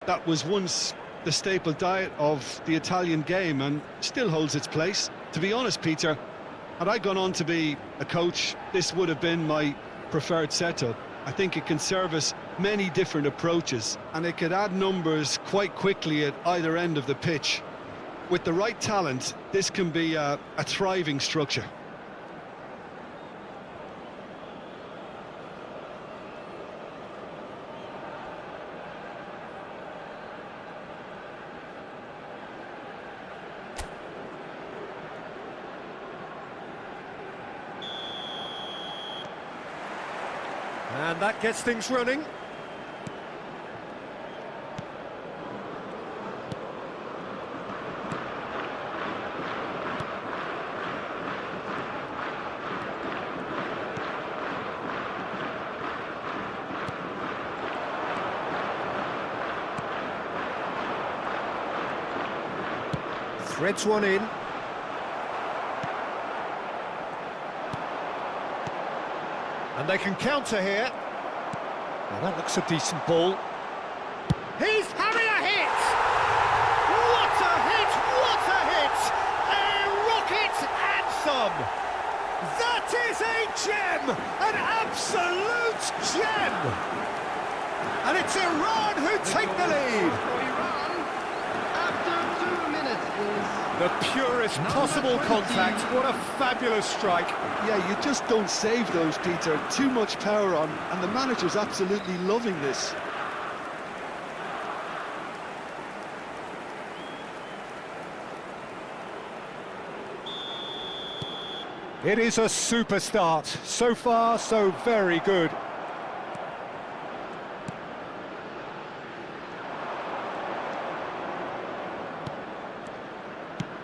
that was once the staple diet of the Italian game and still holds its place. To be honest, Peter, had I gone on to be a coach, this would have been my preferred setup. I think it can service many different approaches, and it could add numbers quite quickly at either end of the pitch. With the right talent, this can be a thriving structure. And that gets things running. Threads one in. And they can counter here. Well, that looks a decent ball. He's having a hit! What a hit! What a hit! A rocket and some! That is a gem! An absolute gem! And it's Iran who take the lead! Iran, after 2 minutes, please. The purest possible contact. What a fabulous strike. Yeah, you just don't save those, Peter. Too much power on, and the manager's absolutely loving this. It is a super start. So far, so very good.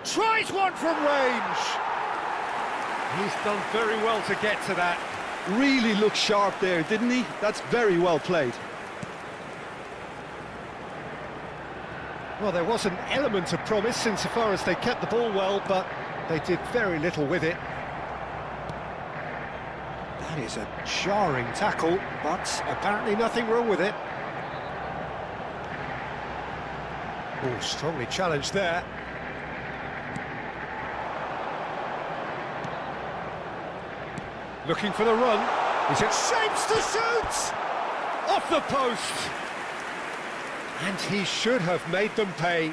Tries one from range. He's done very well to get to that. Really looked sharp there, didn't he? That's very well played. Well, there was an element of promise insofar as they kept the ball well, but they did very little with it. That is a jarring tackle, but apparently nothing wrong with it. Oh, strongly challenged there. Looking for the run. Is it shapes to shoot? Off the post. And he should have made them pay.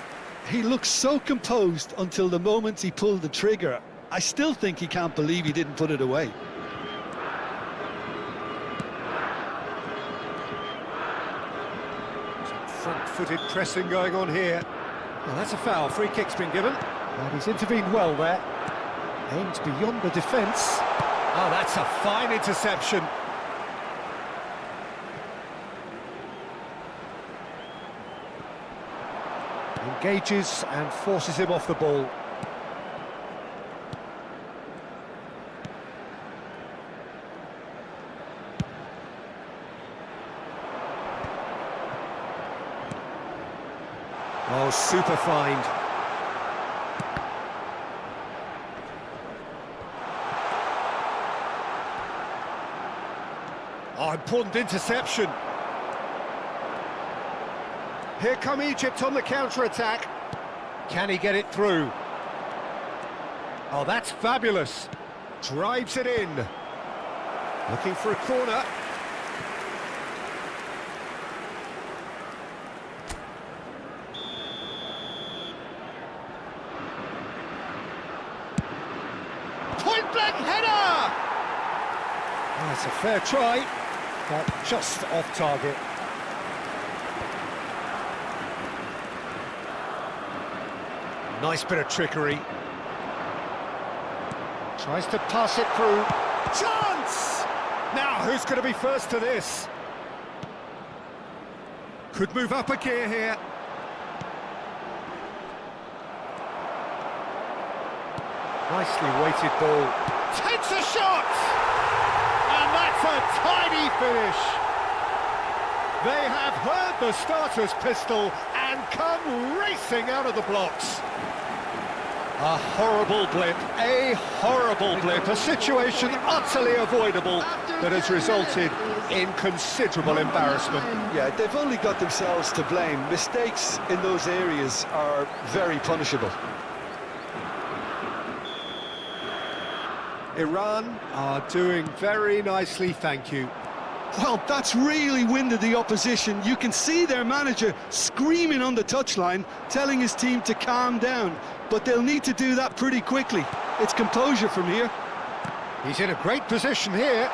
He looked so composed until the moment he pulled the trigger. I still think he can't believe he didn't put it away. Some front-footed pressing going on here. Well, that's a foul. Free kick's been given. And he's intervened well there. Aimed beyond the defence. Oh, that's a fine interception. Engages and forces him off the ball. Oh, super find. Oh, important interception. Here come Egypt on the counter-attack. Can he get it through? Oh, that's fabulous. Drives it in. Looking for a corner. Point-blank header! Oh, that's a fair try, but just off target. Nice bit of trickery. Tries to pass it through. Chance! Now, who's going to be first to this? Could move up a gear here. Nicely weighted ball. Takes a shot! And that's a tidy finish. They have heard the starter's pistol and come racing out of the blocks. A horrible blip, a situation utterly avoidable. After that has resulted in considerable embarrassment. Yeah, they've only got themselves to blame. Mistakes in those areas are very punishable. Iran are doing very nicely, thank you. Well, that's really winded the opposition. You can see their manager screaming on the touchline, telling his team to calm down. But they'll need to do that pretty quickly. It's composure from here. He's in a great position here.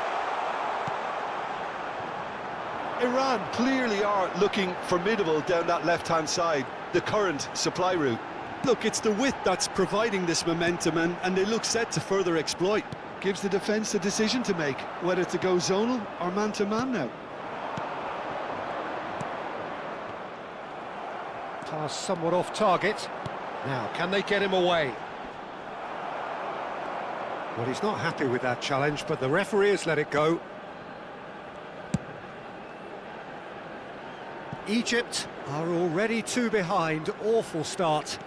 Iran clearly are looking formidable down that left-hand side, the current supply route. Look, it's the width that's providing this momentum, and they look set to further exploit. Gives the defence a decision to make, whether to go zonal or man-to-man now. Pass somewhat off target. Now, can they get him away? Well, he's not happy with that challenge, but the referee has let it go. Egypt are already two behind. Awful start.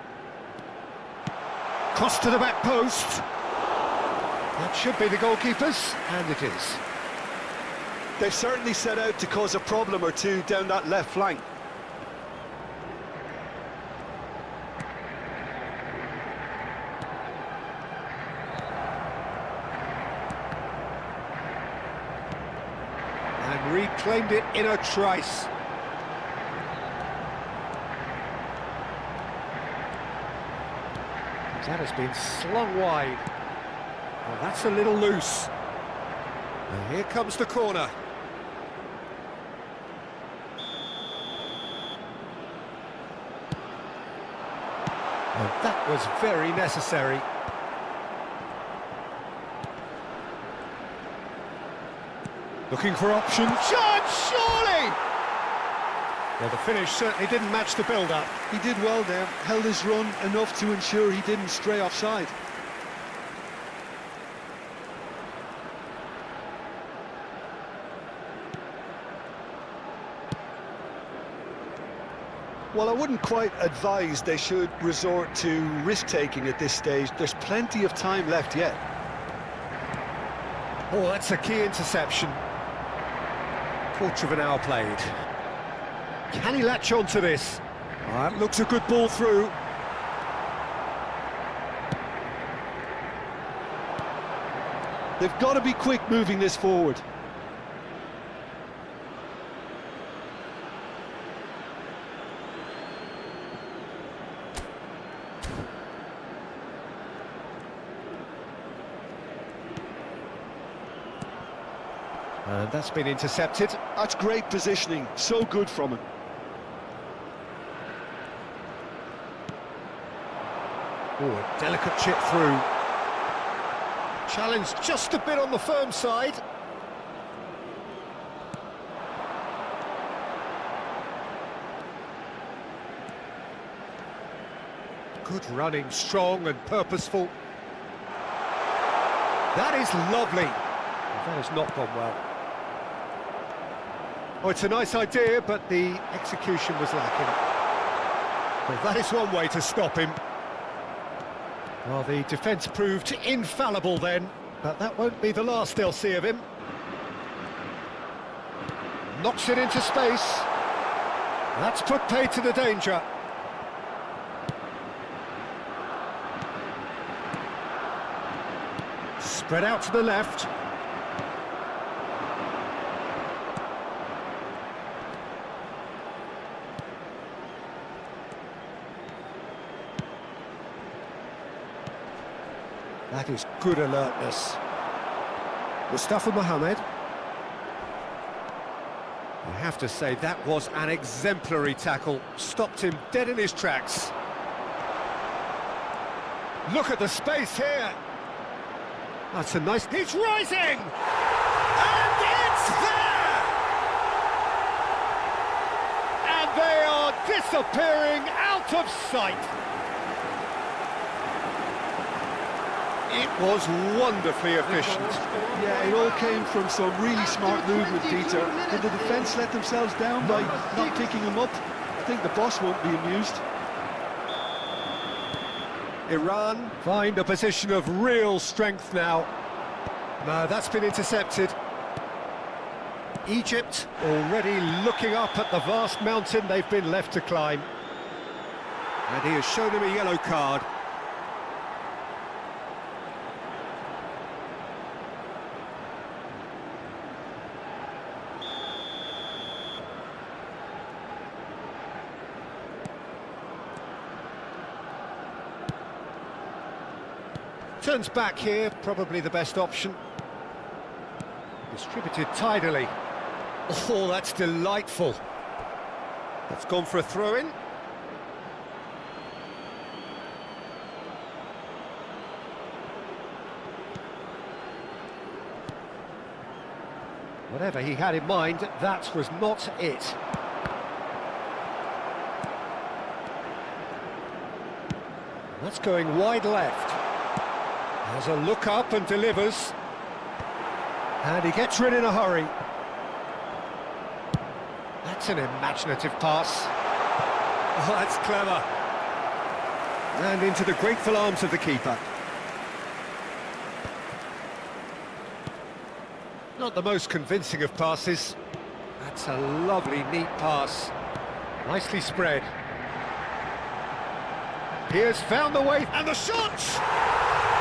Cross to the back post. That should be the goalkeepers, and it is. They've certainly set out to cause a problem or two down that left flank. And reclaimed it in a trice. That has been slung wide. Well, that's a little loose. And here comes the corner. And that was very necessary. Looking for options. Chance, surely! Well, the finish certainly didn't match the build-up. He did well there, held his run enough to ensure he didn't stray offside. Well, I wouldn't quite advise they should resort to risk-taking at this stage. There's plenty of time left yet. Oh, that's a key interception. Quarter of an hour played. Can he latch on to this? That looks a good ball through. They've got to be quick moving this forward. And that's been intercepted. That's great positioning, so good from him. Oh, a delicate chip through. Challenge just a bit on the firm side. Good running, strong and purposeful. That is lovely. That has not gone well. Oh, it's a nice idea, but the execution was lacking. Well, that is one way to stop him. Well, the defence proved infallible then, but that won't be the last they'll see of him. Knocks it into space. That's put paid to the danger. Spread out to the left. That is good alertness. Mustafa Mohamed. I have to say, that was an exemplary tackle. Stopped him dead in his tracks. Look at the space here. That's a nice... He's rising! And it's there! And they are disappearing out of sight. It was wonderfully efficient. Yeah, it all came from some really smart movement, Peter. Did the defence let themselves down by not picking him up? I think the boss won't be amused. Iran find a position of real strength now. No, that's been intercepted. Egypt already looking up at the vast mountain they've been left to climb. And he has shown him a yellow card. Turns back here, probably the best option. Distributed tidily. Oh, that's delightful. That's gone for a throw-in. Whatever he had in mind, that was not it. That's going wide left. Has a look up and delivers. And he gets rid in a hurry. That's an imaginative pass. Oh, that's clever. And into the grateful arms of the keeper. Not the most convincing of passes. That's a lovely, neat pass. Nicely spread. He has found the way, and the shot!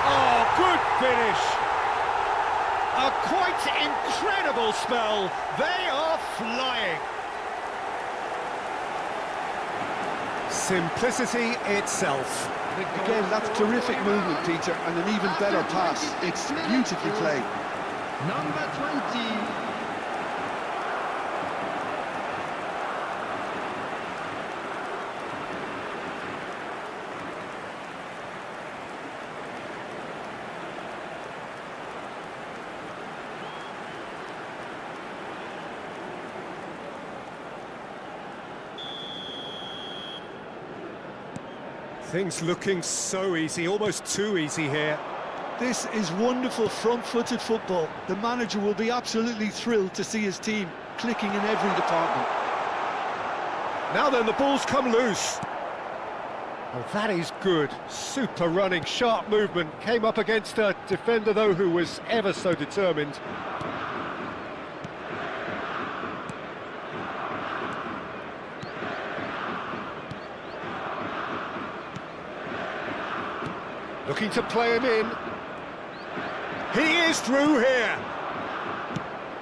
Oh, good finish! A quite incredible spell. They are flying. Simplicity itself. Again, that's terrific movement, Peter, and an even better pass. It's beautifully played. Number 20. Things looking so easy, almost too easy here. This is wonderful front-footed football. The manager will be absolutely thrilled to see his team clicking in every department. Now then, the ball's come loose. Oh, that is good. Super running, sharp movement. Came up against a defender, though, who was ever so determined. Looking to play him in. He is through here.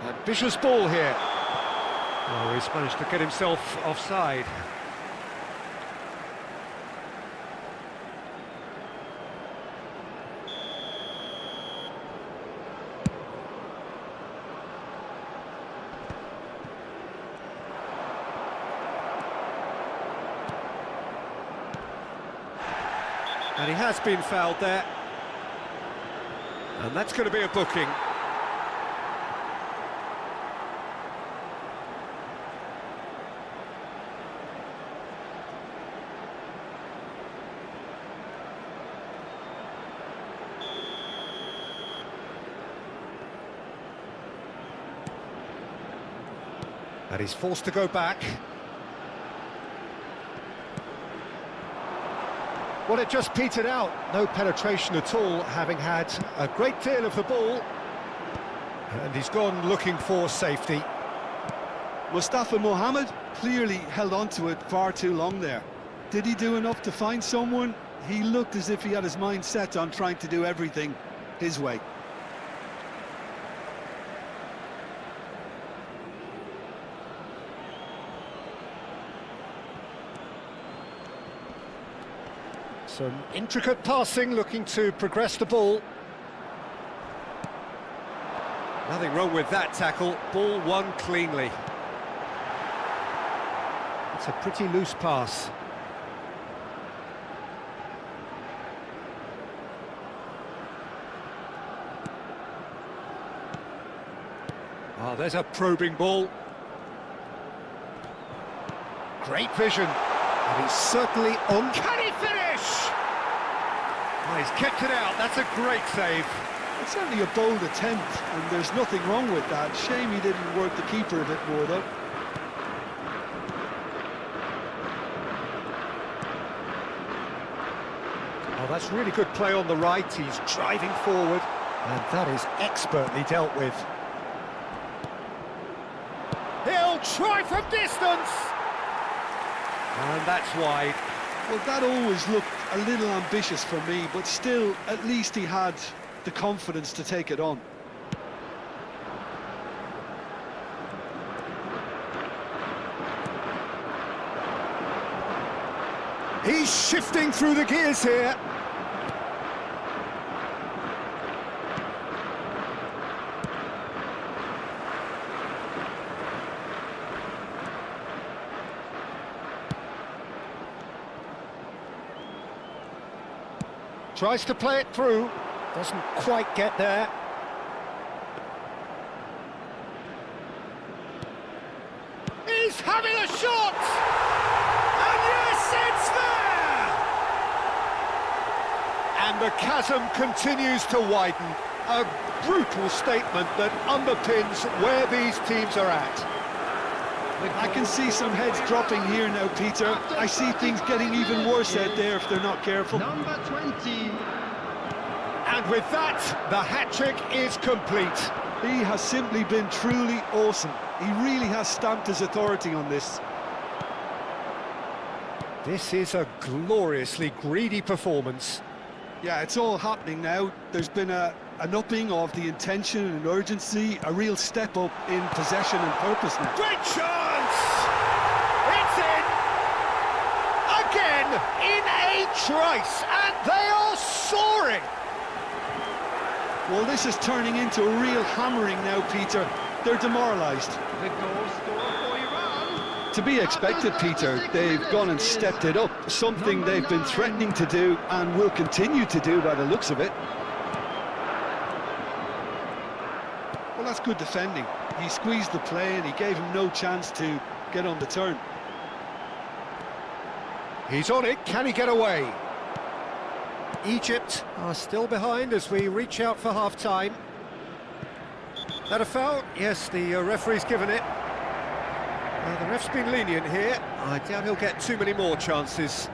Ambitious ball here. Oh, he's managed to get himself offside. And he has been fouled there. And that's going to be a booking. And he's forced to go back. Well, it just petered out. No penetration at all, having had a great deal of the ball. And he's gone looking for safety. Mustafa Mohamed clearly held on to it far too long there. Did he do enough to find someone? He looked as if he had his mind set on trying to do everything his way. Some intricate passing, looking to progress the ball. Nothing wrong with that tackle. Ball won cleanly. It's a pretty loose pass. Oh, there's a probing ball. Great vision. And he's certainly on. Can he finish? Oh, he's kept it out. That's a great save. It's certainly a bold attempt, and there's nothing wrong with that. Shame he didn't work the keeper a bit more, though. Oh, that's really good play on the right. He's driving forward, and that is expertly dealt with. try from distance! And that's wide. Well, that always looked a little ambitious for me, but still, at least he had the confidence to take it on. He's shifting through the gears here. Tries to play it through, doesn't quite get there. He's having a shot! And yes, it's there! And the chasm continues to widen. A brutal statement that underpins where these teams are at. I can see some heads dropping here now, Peter. I see things getting even worse out there if they're not careful. Number 20. And with that, the hat-trick is complete. He has simply been truly awesome. He really has stamped his authority on this. This is a gloriously greedy performance. Yeah, it's all happening now. There's been an upping of the intention and urgency, a real step up in possession and purpose now. Great chance! It's in! Again, in a trice, and they are soaring! Well, this is turning into a real hammering now, Peter. They're demoralised. The goal scorer for Iran. To be expected, Peter. They've gone and stepped it up, something they've been threatening to do and will continue to do by the looks of it. Well, that's good defending. He squeezed the play and he gave him no chance to get on the turn. He's on it, can he get away? Egypt are still behind as we reach out for half-time. That a foul? Yes, the referee's given it. The ref's been lenient here. I doubt he'll get too many more chances.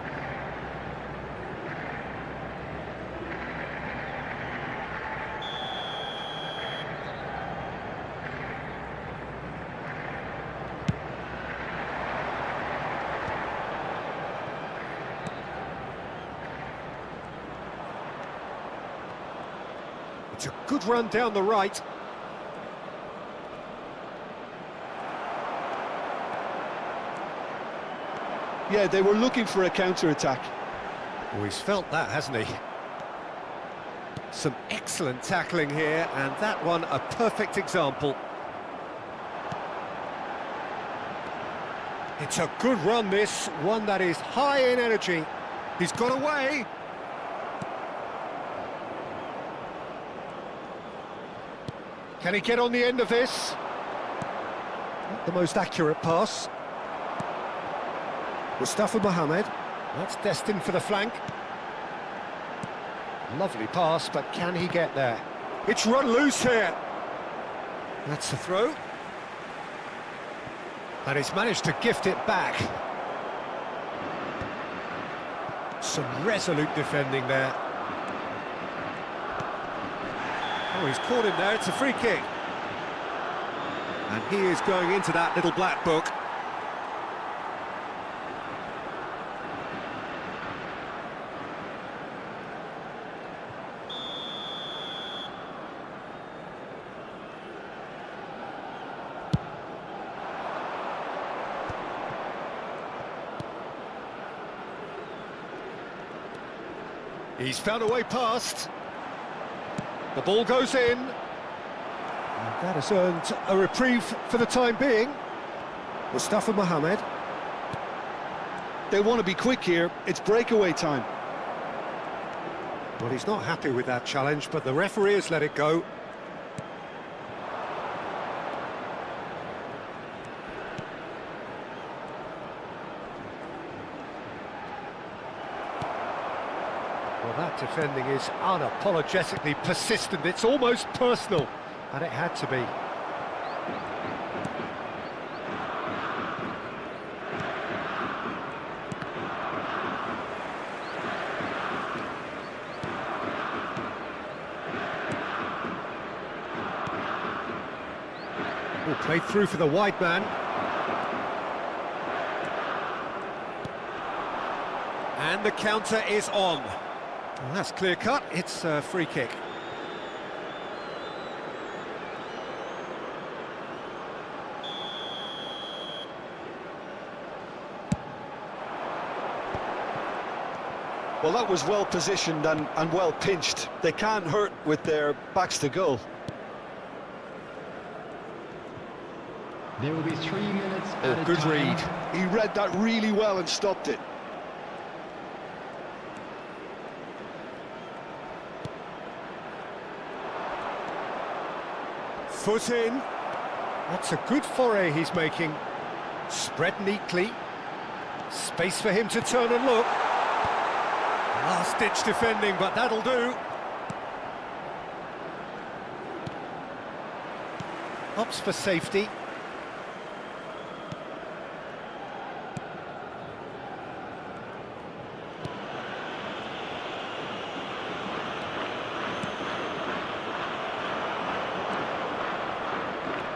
It's a good run down the right. Yeah, they were looking for a counter-attack. Oh, he's felt that, hasn't he? Some excellent tackling here, and that one a perfect example. It's a good run, this, one that is high in energy. He's got away. Can he get on the end of this? Not the most accurate pass. Mustafa Mohamed, that's destined for the flank. Lovely pass, but can he get there? It's run loose here. That's the throw. And he's managed to gift it back. Some resolute defending there. Oh, he's caught him there, it's a free kick. And he is going into that little black book. He's found a way past. The ball goes in. And that has earned a reprieve for the time being. Mustafa Mohamed. They want to be quick here. It's breakaway time. Well, he's not happy with that challenge, but the referee has let it go. Well, that defending is unapologetically persistent. It's almost personal, and it had to be. Oh, played through for the wide man. And the counter is on. Well, that's clear cut, it's a free kick. Well, that was well positioned and well pinched. They can't hurt with their backs to goal. There will be 3 minutes at a Good time. read. He read that really well and stopped it. Foot in. That's a good foray he's making. Spread neatly. Space for him to turn and look. Last-ditch defending, but that'll do. Opts for safety.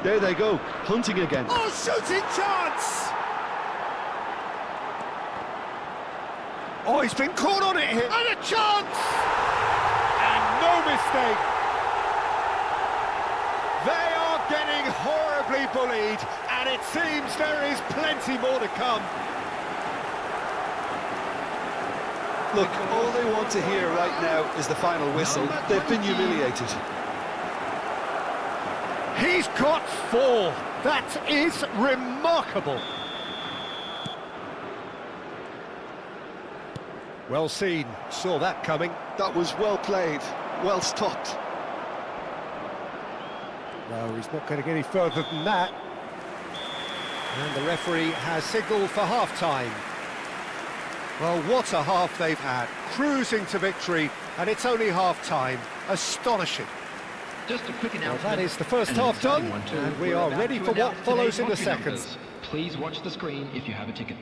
There they go, hunting again. Oh, shooting chance! Oh, he's been caught on it here. And a chance! And no mistake. They are getting horribly bullied, and it seems there is plenty more to come. Look, all they want to hear right now is the final whistle. They've been humiliated. He's got 4. That is remarkable. Well seen, saw that coming. That was well played, well stopped. No, he's not going to get any further than that. And the referee has signalled for half-time. Well, what a half they've had. Cruising to victory, and it's only half-time. Astonishing. Just a quick Well, announcement. that is the first half done, and we are ready for what follows in the second. Please watch the screen if you have a ticket.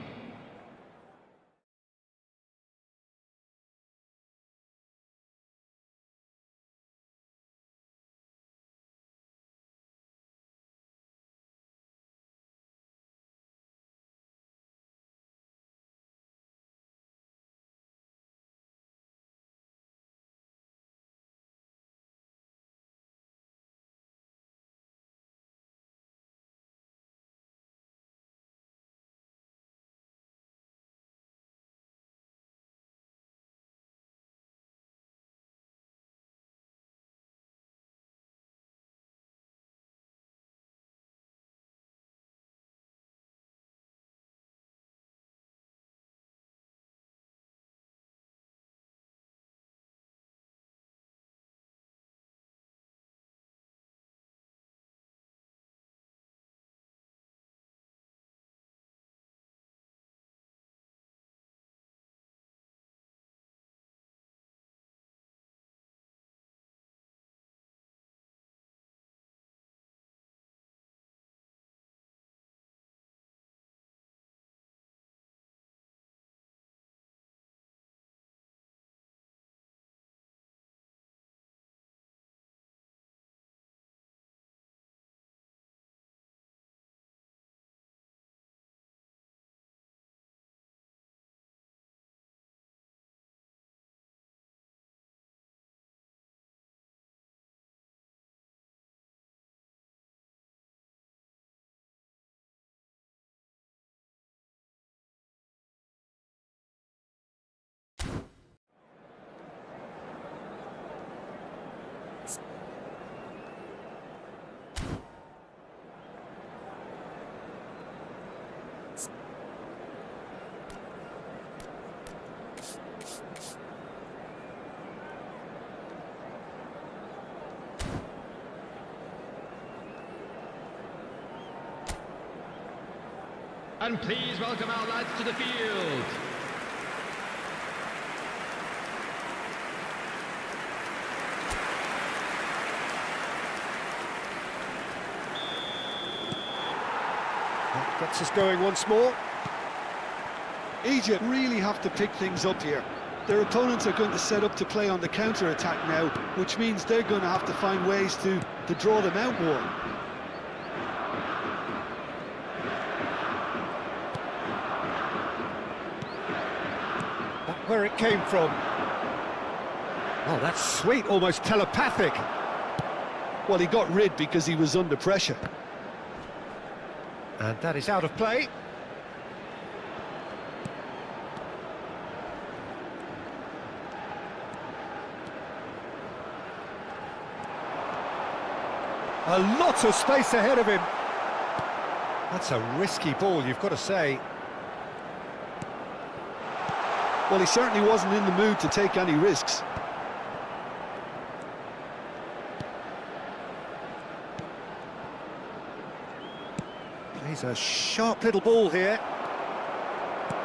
And please welcome our lads to the field. That gets us going once more. Egypt really have to pick things up here. Their opponents are going to set up to play on the counter-attack now, which means they're going to have to find ways to draw them out more. That where it came from. Oh, that's sweet, almost telepathic. Well, he got rid because he was under pressure. And that is out of play. A lot of space ahead of him. That's a risky ball, you've got to say. Well, he certainly wasn't in the mood to take any risks. He's a sharp little ball here.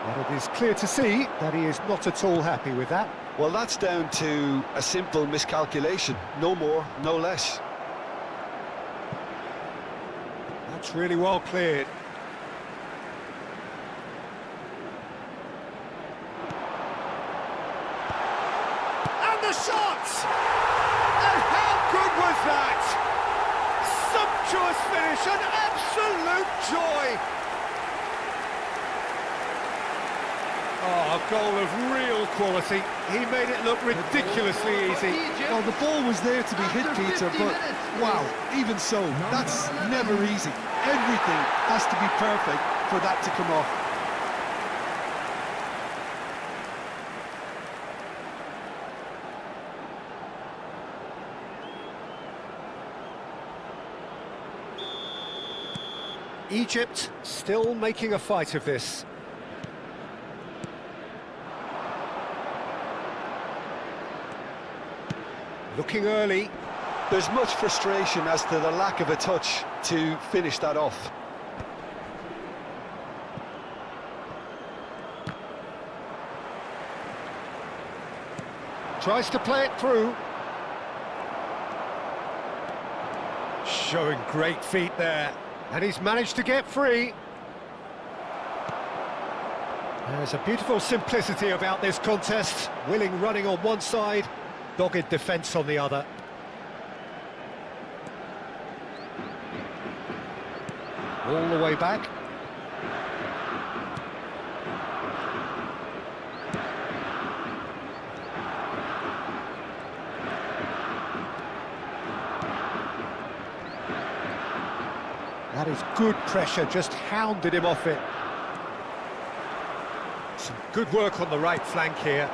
But it is clear to see that he is not at all happy with that. Well, that's down to a simple miscalculation. No more, no less. That's really well cleared. And the shot! And how good was that? Sumptuous finish, an absolute joy! Oh, a goal of real quality. He made it look ridiculously easy. Well, the ball was there to be hit, Peter, but wow, even so, that's never easy. Everything has to be perfect for that to come off. Egypt still making a fight of this. Looking early. There's much frustration as to the lack of a touch to finish that off. Tries to play it through. Showing great feet there. And he's managed to get free. There's a beautiful simplicity about this contest. Willing running on one side, dogged defence on the other. All the way back. That is good pressure, just hounded him off it. Some good work on the right flank here.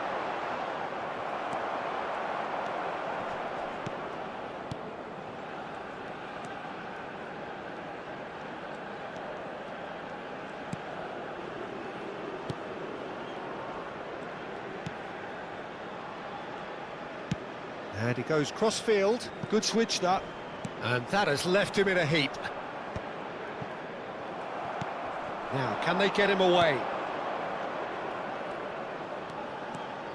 And he goes cross-field. Good switch, that. And that has left him in a heap. Now, can they get him away?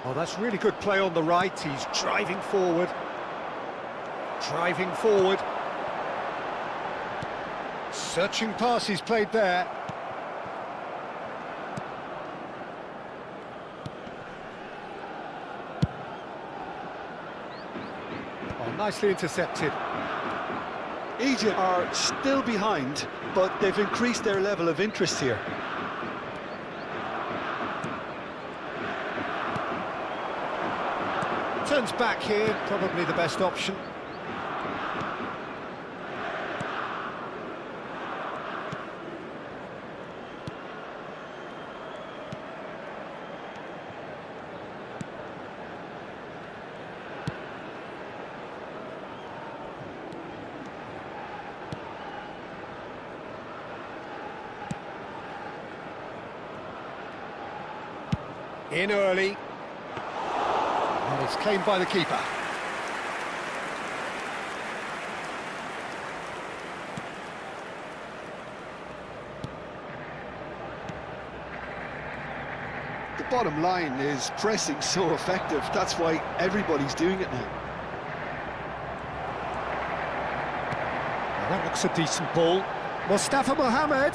Oh, that's really good play on the right. He's driving forward. Driving forward. Searching pass he's played there. Oh, nicely intercepted. Egypt are still behind, but they've increased their level of interest here. Turns back here, probably the best option. In early. And it's claimed by the keeper. The bottom line is pressing so effective. That's why everybody's doing it now. Well, that looks a decent ball. Mustafa Mohamed.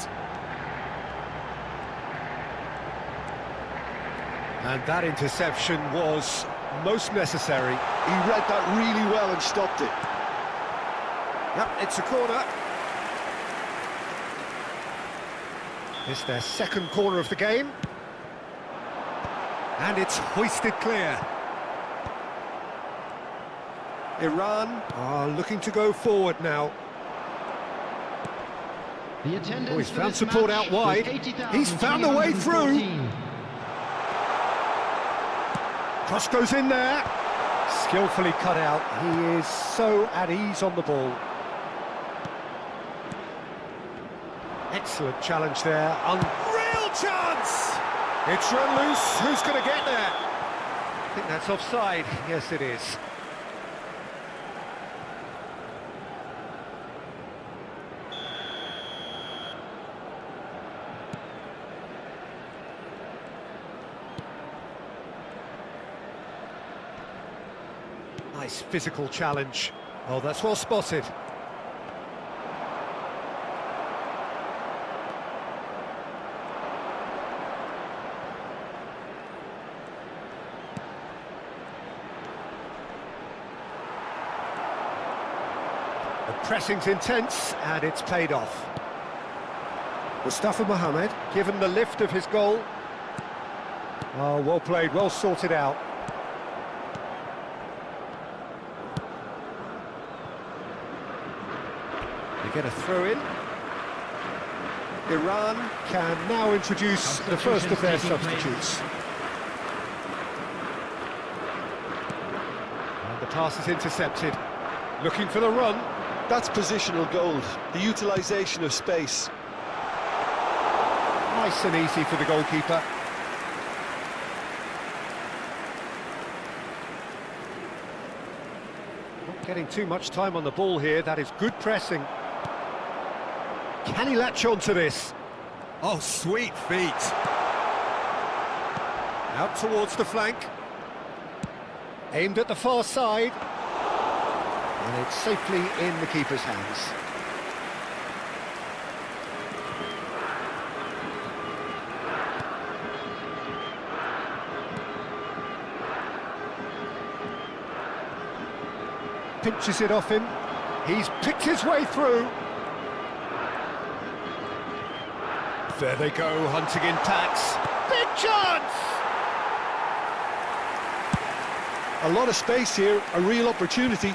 And that interception was most necessary. He read that really well and stopped it. Yep, it's a corner. It's their second corner of the game. And it's hoisted clear. Iran are looking to go forward now. The attendance Oh, he's for found this support match out wide. was He's found a way through. 80,314. Cross goes in there. Skillfully cut out. He is so at ease on the ball. Excellent challenge there. Real chance! It's run loose. Who's going to get there? I think that's offside. Yes, it is. Nice physical challenge. Oh, that's well spotted. The pressing's intense, and it's paid off. Mustafa Mohamed, given the lift of his goal. Oh, well played, well sorted out. They get a throw in. Iran can now introduce the first of their substitutes. And the pass is intercepted. Looking for the run. That's positional gold, the utilisation of space. Nice and easy for the goalkeeper. Not getting too much time on the ball here. That is good pressing. Can he latch on to this? Oh, sweet feet. Out towards the flank. Aimed at the far side. And it's safely in the keeper's hands. Pinches it off him. He's picked his way through. There they go, hunting in tacks. Big chance! A lot of space here, a real opportunity.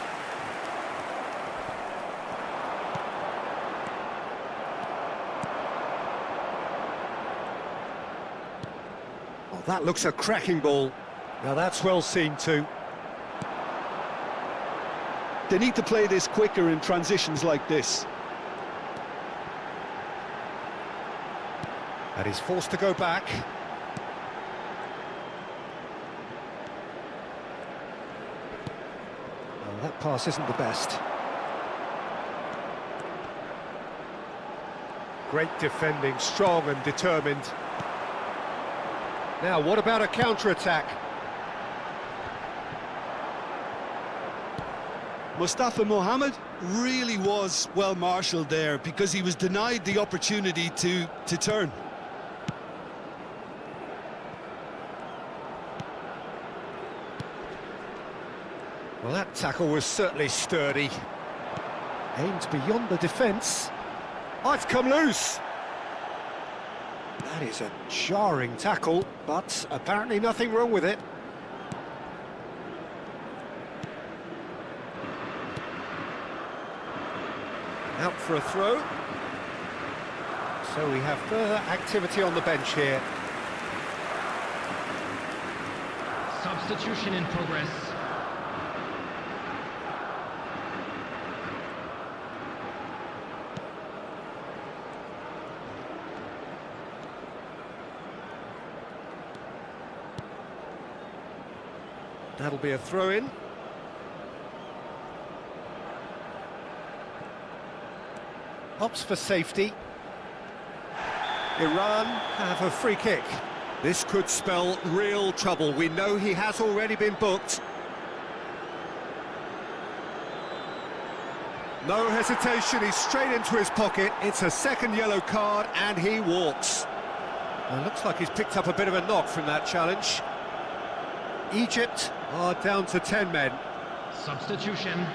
Oh, that looks a cracking ball. Now that's well seen too. They need to play this quicker in transitions like this. And he's forced to go back. Oh, that pass isn't the best. Great defending, strong and determined. Now, what about a counter-attack? Mustafa Mohamed really was well marshalled there because he was denied the opportunity to turn. Well, that tackle was certainly sturdy. Aimed beyond the defence. Oh, it's come loose! That is a jarring tackle, but apparently nothing wrong with it. Out for a throw. So we have further activity on the bench here. Substitution in progress. That'll be a throw-in. Opts for safety. Iran have a free kick. This could spell real trouble. We know he has already been booked. No hesitation, he's straight into his pocket. It's a second yellow card and he walks. Well, looks like he's picked up a bit of a knock from that challenge. Egypt are down to 10 men. Substitution.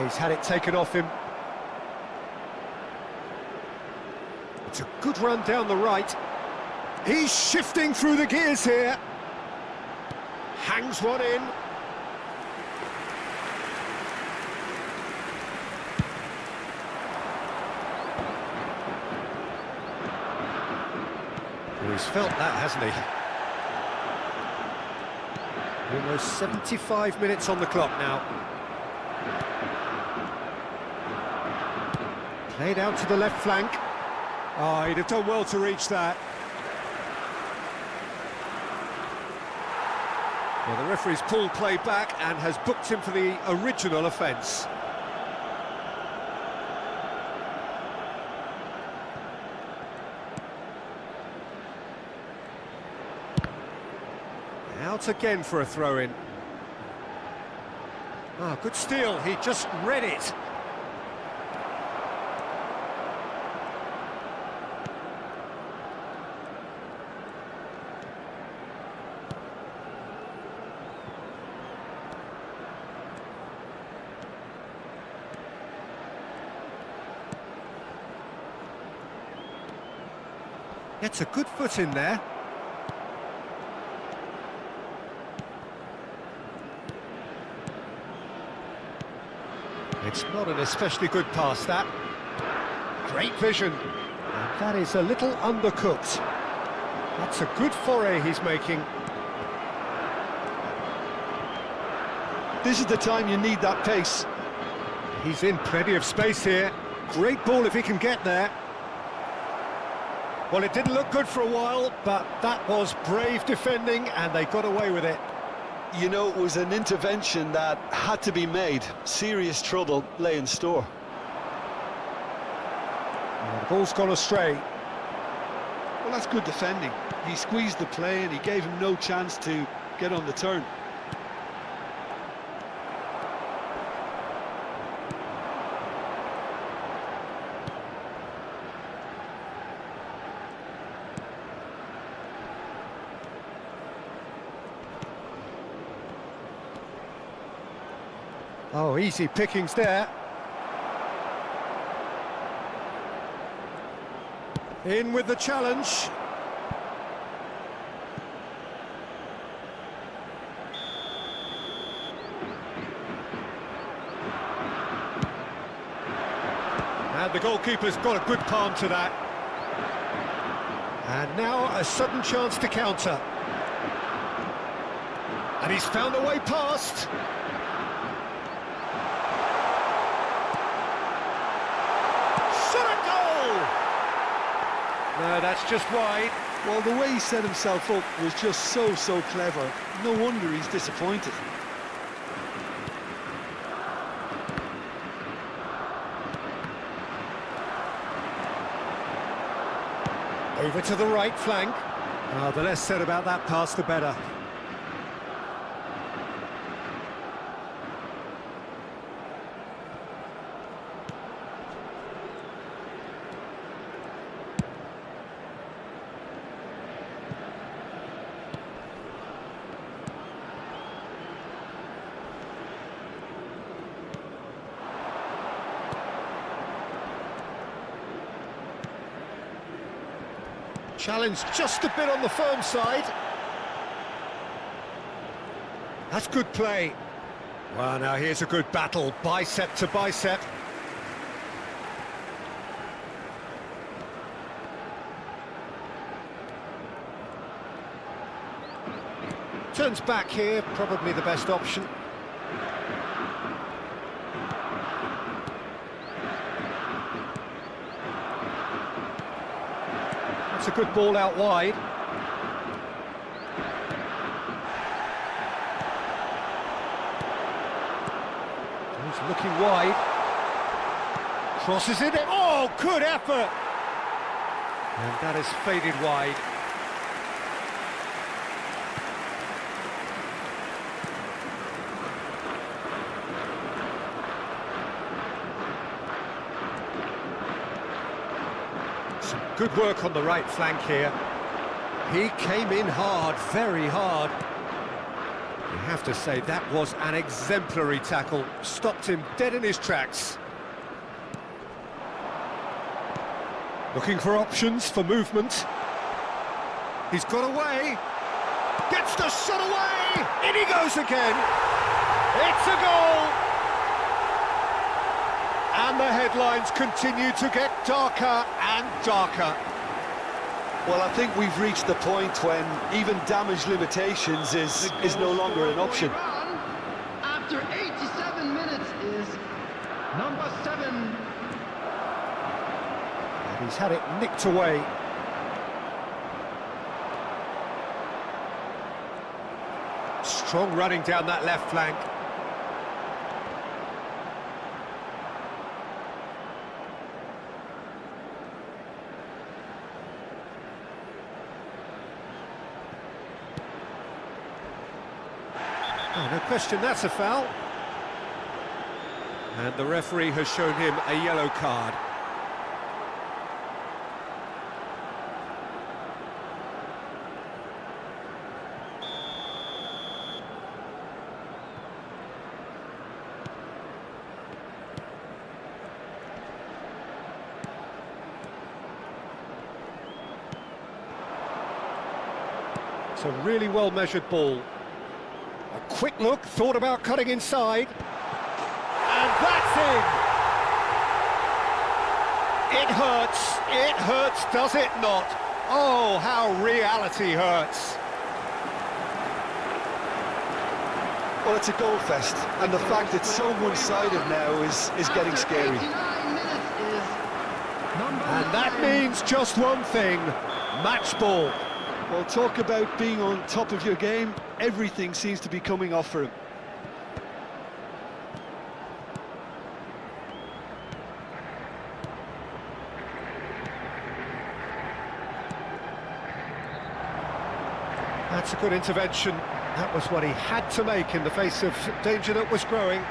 He's had it taken off him. It's a good run down the right. He's shifting through the gears here. Hangs one in. Well, he's felt that, hasn't he? Almost 75 minutes on the clock now. Played out to the left flank. Oh, he'd have done well to reach that. Well, the referee's pulled play back and has booked him for the original offence. Out again for a throw-in. Ah, good steal, he just read it. Gets a good foot in there. It's not an especially good pass, that. Great vision. And that is a little undercooked. That's a good foray he's making. This is the time you need that pace. He's in plenty of space here. Great ball if he can get there. Well, it didn't look good for a while, but that was brave defending, and they got away with it. You know, it was an intervention that had to be made. Serious trouble lay in store. And the ball's gone astray. Well, that's good defending. He squeezed the play and he gave him no chance to get on the turn. Oh, easy pickings there. In with the challenge. And the goalkeeper's got a good palm to that. And now a sudden chance to counter. And he's found a way past. No, that's just wide. Well, the way he set himself up was just so clever. No wonder he's disappointed. Over to the right flank. Oh, the less said about that pass, the better. Challenge just a bit on the firm side. That's good play. Well, now here's a good battle, bicep to bicep. Turns back here, probably the best option. It's a good ball out wide. He's looking wide. Crosses it. Oh, good effort! And that has faded wide. Good work on the right flank here. He came in hard, very hard. He have to say that was an exemplary tackle. Stopped him dead in his tracks. Looking for options for movement. He's got away. Gets the shot away. In he goes again. It's a goal. And the headlines continue to get darker and darker. Well, I think we've reached the point when even damage limitations is no longer an option. Iran, after 87 minutes is number 7. And he's had it nicked away. Strong running down that left flank. Oh, no question, that's a foul. And the referee has shown him a yellow card. It's a really well-measured ball. A quick look, thought about cutting inside. And that's in! It hurts, does it not? Oh, how reality hurts. Well, it's a goal fest, and the fact it's so one-sided now is getting scary. And that means just one thing, match ball. Well, talk about being on top of your game. Everything seems to be coming off for him. That's a good intervention. That was what he had to make in the face of danger that was growing.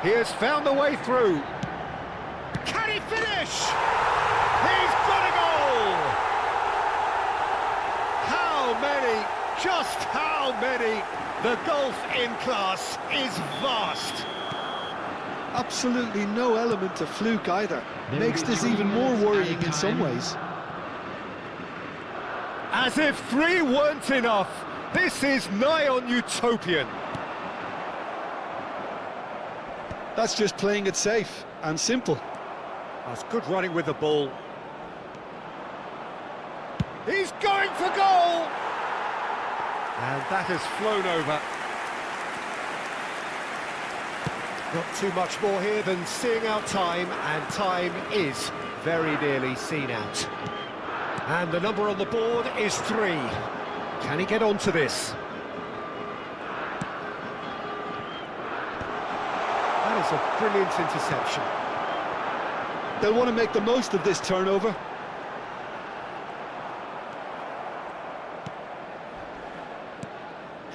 He has found the way through. Can he finish? He's got a goal! How many? Just how many? The gulf in class is vast. Absolutely no element of fluke either. Makes this even more worrying in some ways. As if 3 weren't enough, this is nigh on utopian. That's just playing it safe and simple. That's good running with the ball. He's going for goal! And that has flown over. Not too much more here than seeing out time, and time is very nearly seen out. And the number on the board is 3. Can he get onto this? That is a brilliant interception. They'll want to make the most of this turnover.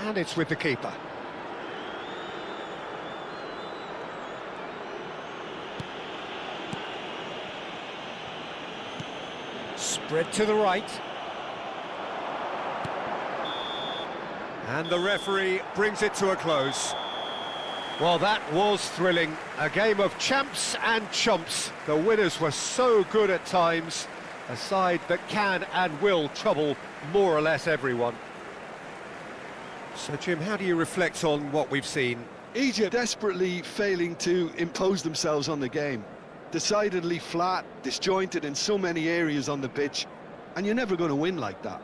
And it's with the keeper. Spread to the right. And the referee brings it to a close. Well, that was thrilling. A game of champs and chumps. The winners were so good at times. A side that can and will trouble more or less everyone. So, Jim, how do you reflect on what we've seen? Egypt desperately failing to impose themselves on the game. Decidedly flat, disjointed in so many areas on the pitch, and you're never going to win like that.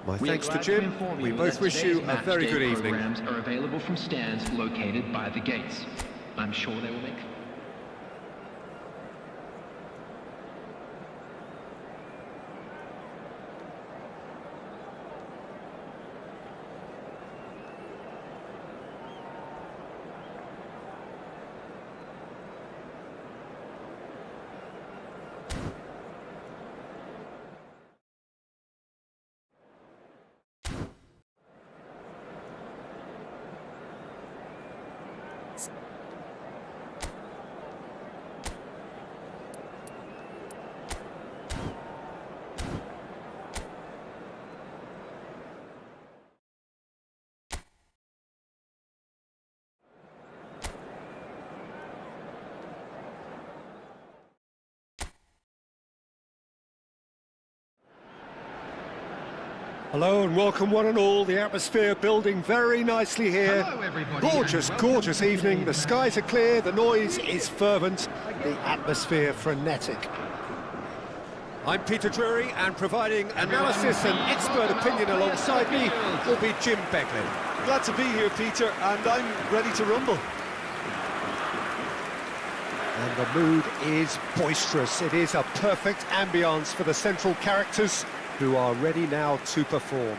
My thanks to Jim. We both wish you a very good evening. Programs are available from stands located by the gates. I'm sure they will make Hello and welcome one and all. The atmosphere building very nicely here. Hello, everybody, Gorgeous, and welcome gorgeous to the evening. The evening. skies are clear, the noise is fervent, the atmosphere frenetic. I'm Peter Drury, and providing analysis and expert opinion alongside me will be Jim Beglin. Glad to be here, Peter, and I'm ready to rumble. And the mood is boisterous. It is a perfect ambience for the central characters who are ready now to perform.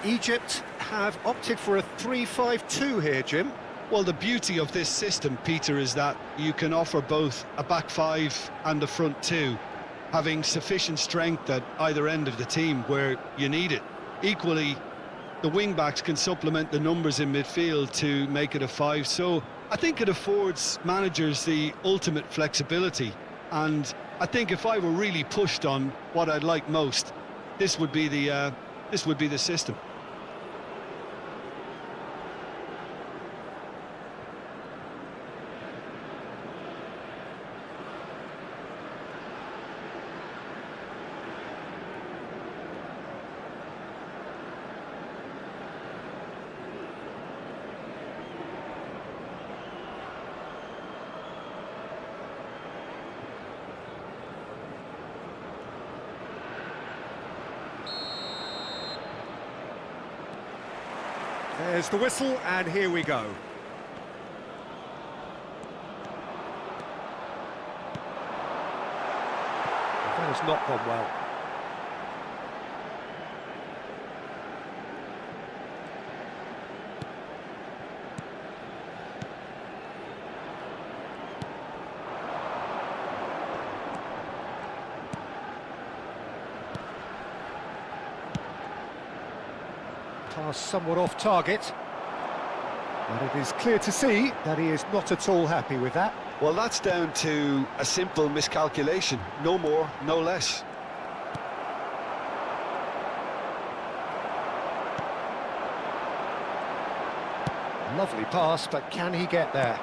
Egypt have opted for a 3-5-2 here, Jim. Well, the beauty of this system, Peter, is that you can offer both a back five and a front two, having sufficient strength at either end of the team where you need it. Equally, the wing-backs can supplement the numbers in midfield to make it a five, so I think it affords managers the ultimate flexibility. And I think if I were really pushed on what I'd like most, this would be the system. There's the whistle, and here we go. That has not gone well. Pass somewhat off target, but it is clear to see that he is not at all happy with that. Well, that's down to a simple miscalculation, no more, no less. Lovely pass, but can he get there?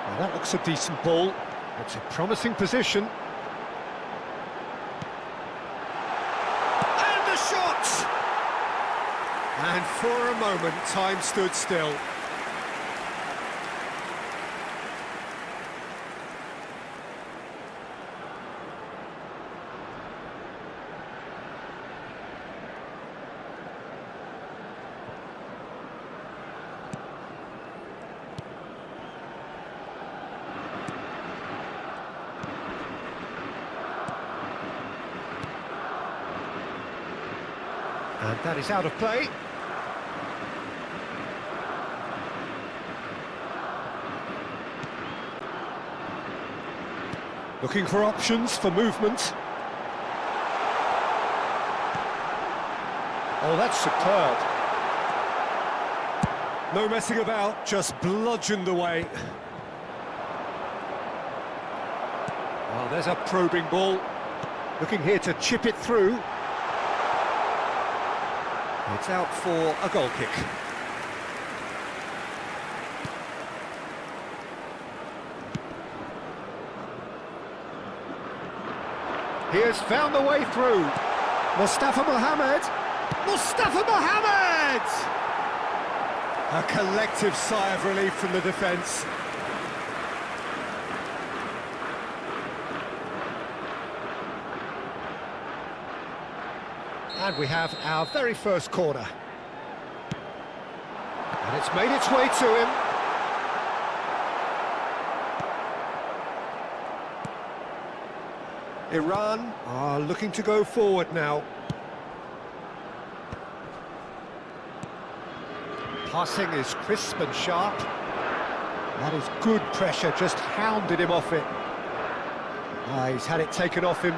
Well, that looks a decent ball. It's a promising position. And the shot! And for a moment, time stood still. And that is out of play. Looking for options for movement. Oh, that's superb. No messing about, just bludgeoned away. Oh, there's a probing ball. Looking here to chip it through. It's out for a goal kick. He has found the way through. Mustafa Mohamed. Mustafa Mohamed! A collective sigh of relief from the defence. And we have our very first corner. And it's made its way to him. Iran are looking to go forward now. Passing is crisp and sharp. That is good pressure, just hounded him off it. He's had it taken off him.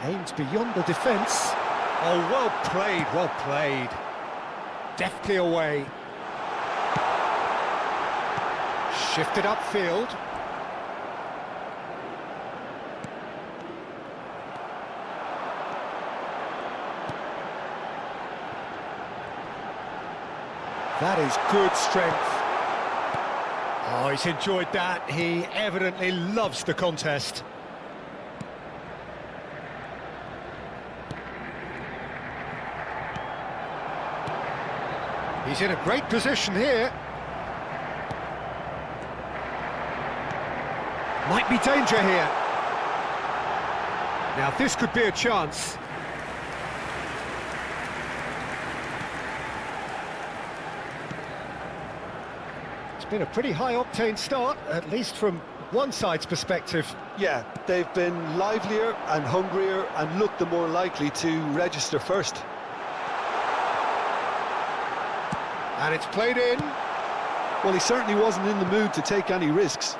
Aims beyond the defence. Oh, well played, well played. Deftly away. Shifted upfield. That is good strength. Oh, he's enjoyed that. He evidently loves the contest. He's in a great position here. Might be danger here. Now this could be a chance. It's been a pretty high-octane start, at least from one side's perspective. Yeah, they've been livelier and hungrier and looked the more likely to register first. And it's played in. Well, he certainly wasn't in the mood to take any risks.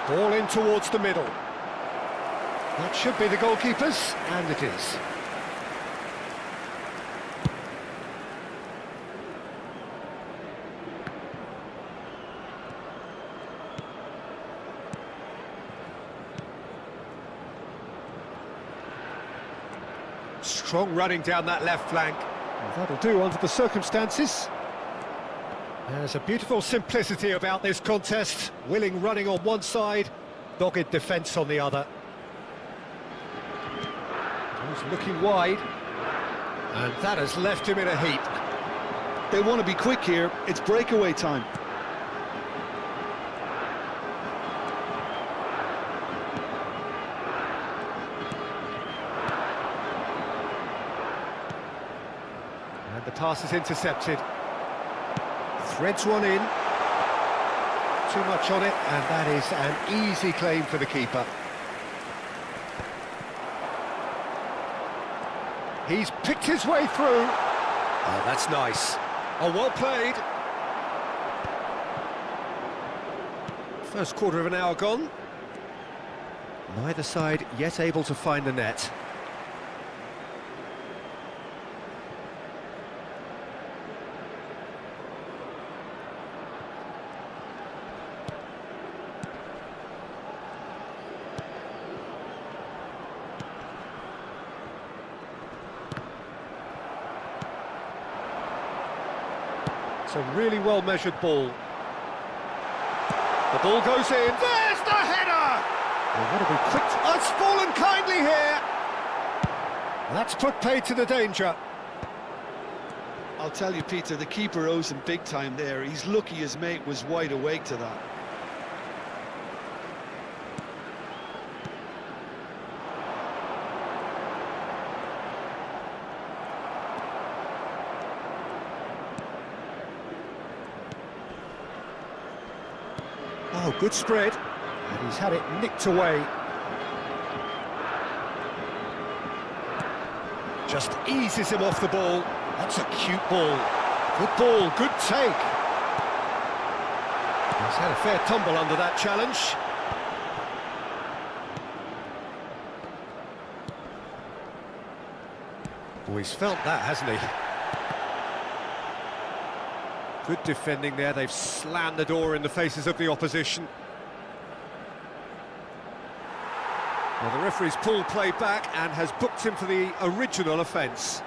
Ball in towards the middle. That should be the goalkeeper's, and it is. Strong running down that left flank. Well, that'll do under the circumstances. There's a beautiful simplicity about this contest. Willing running on one side, dogged defence on the other. He's looking wide, and that has left him in a heap. They want to be quick here. It's breakaway time. And the pass is intercepted. Threads one in. Too much on it, and that is an easy claim for the keeper. He's picked his way through. Oh, that's nice. Oh, well played. First quarter of an hour gone. Neither side yet able to find the net. It's a really well-measured ball. The ball goes in. There's the header! Well, what a be quick... Oh, it's fallen kindly here! That's put paid to the danger. I'll tell you, Peter, the keeper owes him big time there. He's lucky his mate was wide awake to that. Oh, good spread. And he's had it nicked away. Just eases him off the ball. That's a cute ball. Good ball, good take. He's had a fair tumble under that challenge. Oh, he's felt that, hasn't he? Good defending there, they've slammed the door in the faces of the opposition. Well, the referee's pulled play back and has booked him for the original offence.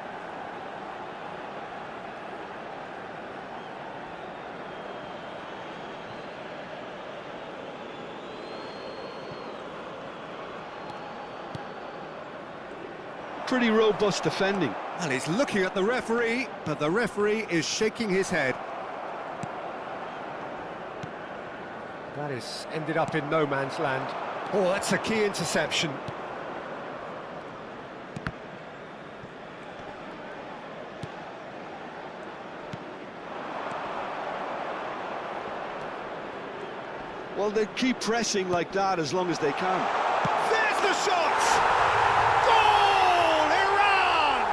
Pretty robust defending. Well, he's looking at the referee, but the referee is shaking his head. That has ended up in no man's land. Oh, that's a key interception. Well, they keep pressing like that as long as they can. There's the shot! Goal! Iran!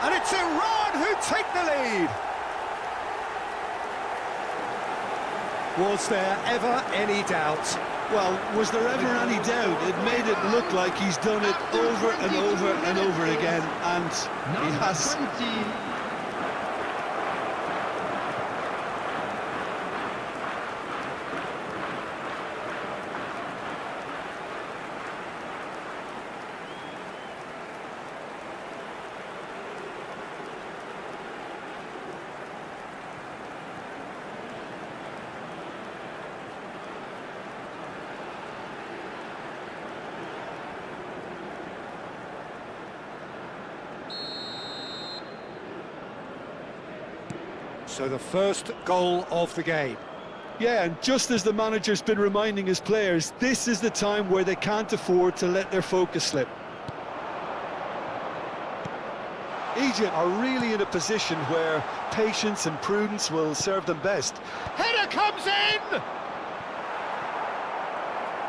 And it's Iran who take the lead. Was there ever any doubt? Well, was there ever any doubt? It made it look like he's done it over and over and over again, and he has. So the first goal of the game. Yeah, and just as the manager's been reminding his players, this is the time where they can't afford to let their focus slip. Egypt are really in a position where patience and prudence will serve them best. Header comes in!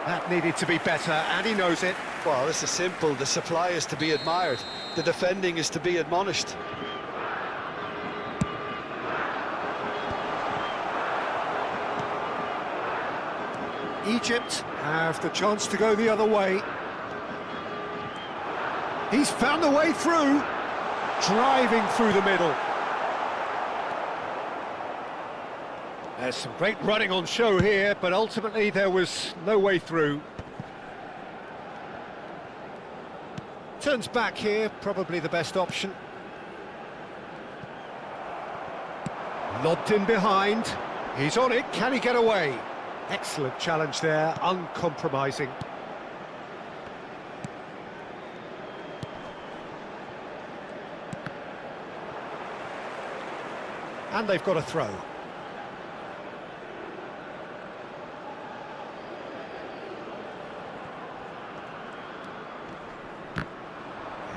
That needed to be better, and he knows it. Well, this is simple. The supply is to be admired. The defending is to be admonished. Egypt have the chance to go the other way. He's found the way through, driving through the middle. There's some great running on show here, but ultimately there was no way through. Turns back here, probably the best option. Lobbed in behind. He's on it, can he get away? Excellent challenge there, uncompromising. And they've got a throw.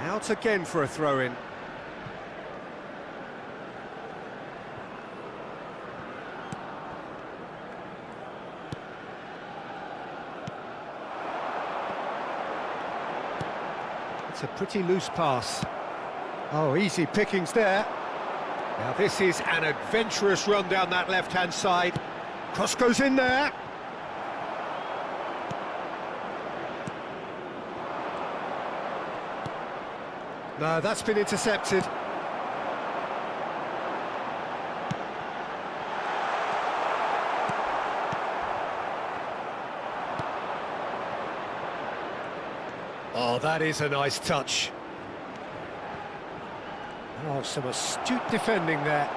Out again for a throw-in. It's a pretty loose pass. Oh, easy pickings there. Now this is an adventurous run down that left-hand side. Cross goes in there. No, that's been intercepted. Oh, that is a nice touch. Oh, some astute defending there.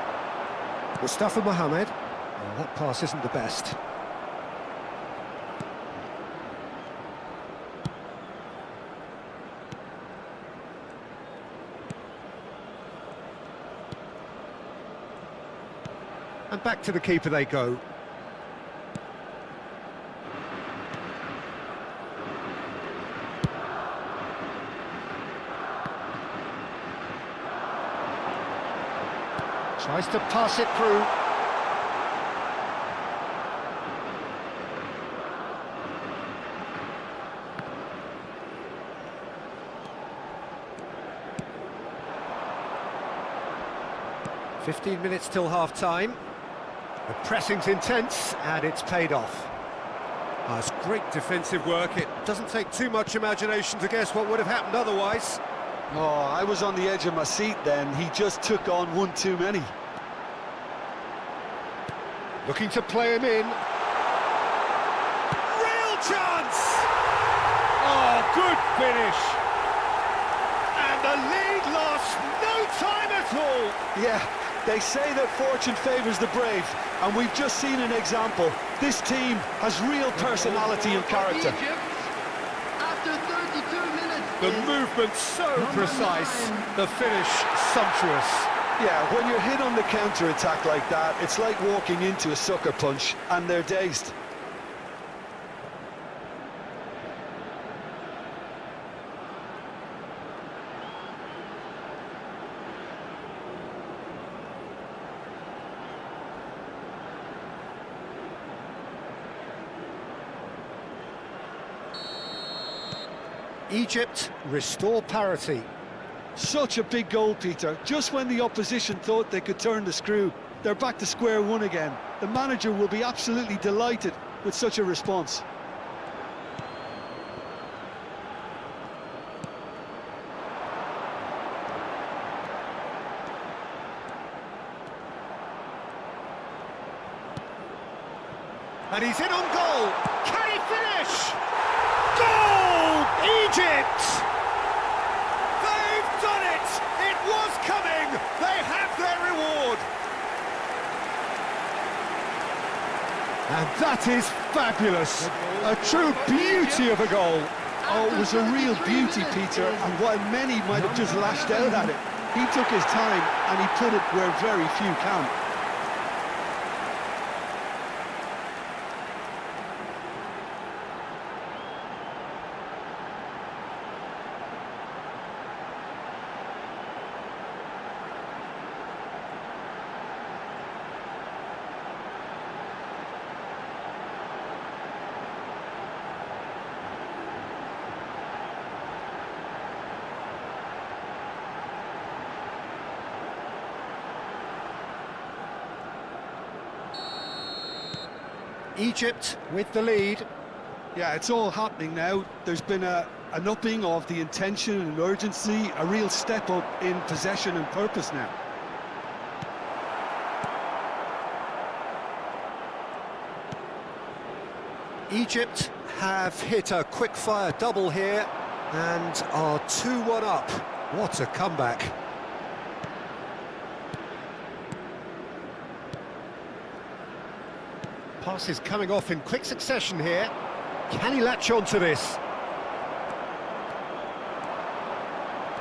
Mustafa Mohamed. Oh, that pass isn't the best. And back to the keeper they go. Tries to pass it through. "15 minutes till half-time. The pressing's intense, and it's paid off. Oh, it's great defensive work. It doesn't take too much imagination to guess what would have happened otherwise. Oh, I was on the edge of my seat then. He just took on one too many. Looking to play him in. Real chance! Oh, good finish. And the lead lost no time at all. Yeah, they say that fortune favours the brave, and we've just seen an example. This team has real personality and character. Egypt, after 32 minutes. The movement so precise, the finish sumptuous. Yeah, when you're hit on the counter-attack like that, it's like walking into a sucker punch, and they're dazed. Egypt restore parity. Such a big goal, Peter. Just when the opposition thought they could turn the screw, they're back to square one again. The manager will be absolutely delighted with such a response. And he's in on goal. Can he finish? Goal! Egypt! They've done it! It was coming! They have their reward! And that is fabulous! A true beauty of a goal! Oh, it was a real beauty, Peter, and while many might have just lashed out at it, he took his time and he put it where very few can. Egypt with the lead. Yeah, it's all happening now. There's been an upping of the intention and urgency, a real step up in possession and purpose now. Egypt have hit a quick-fire double here and are 2-1 up. What a comeback. Passes coming off in quick succession here. Can he latch onto this?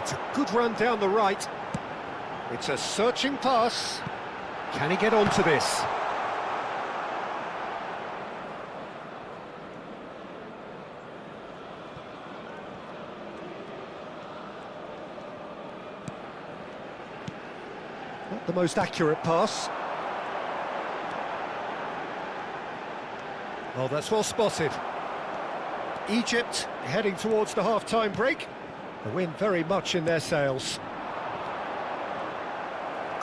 It's a good run down the right. It's a searching pass. Can he get onto this? Not the most accurate pass. Oh, that's well spotted. Egypt heading towards the half-time break. The wind very much in their sails.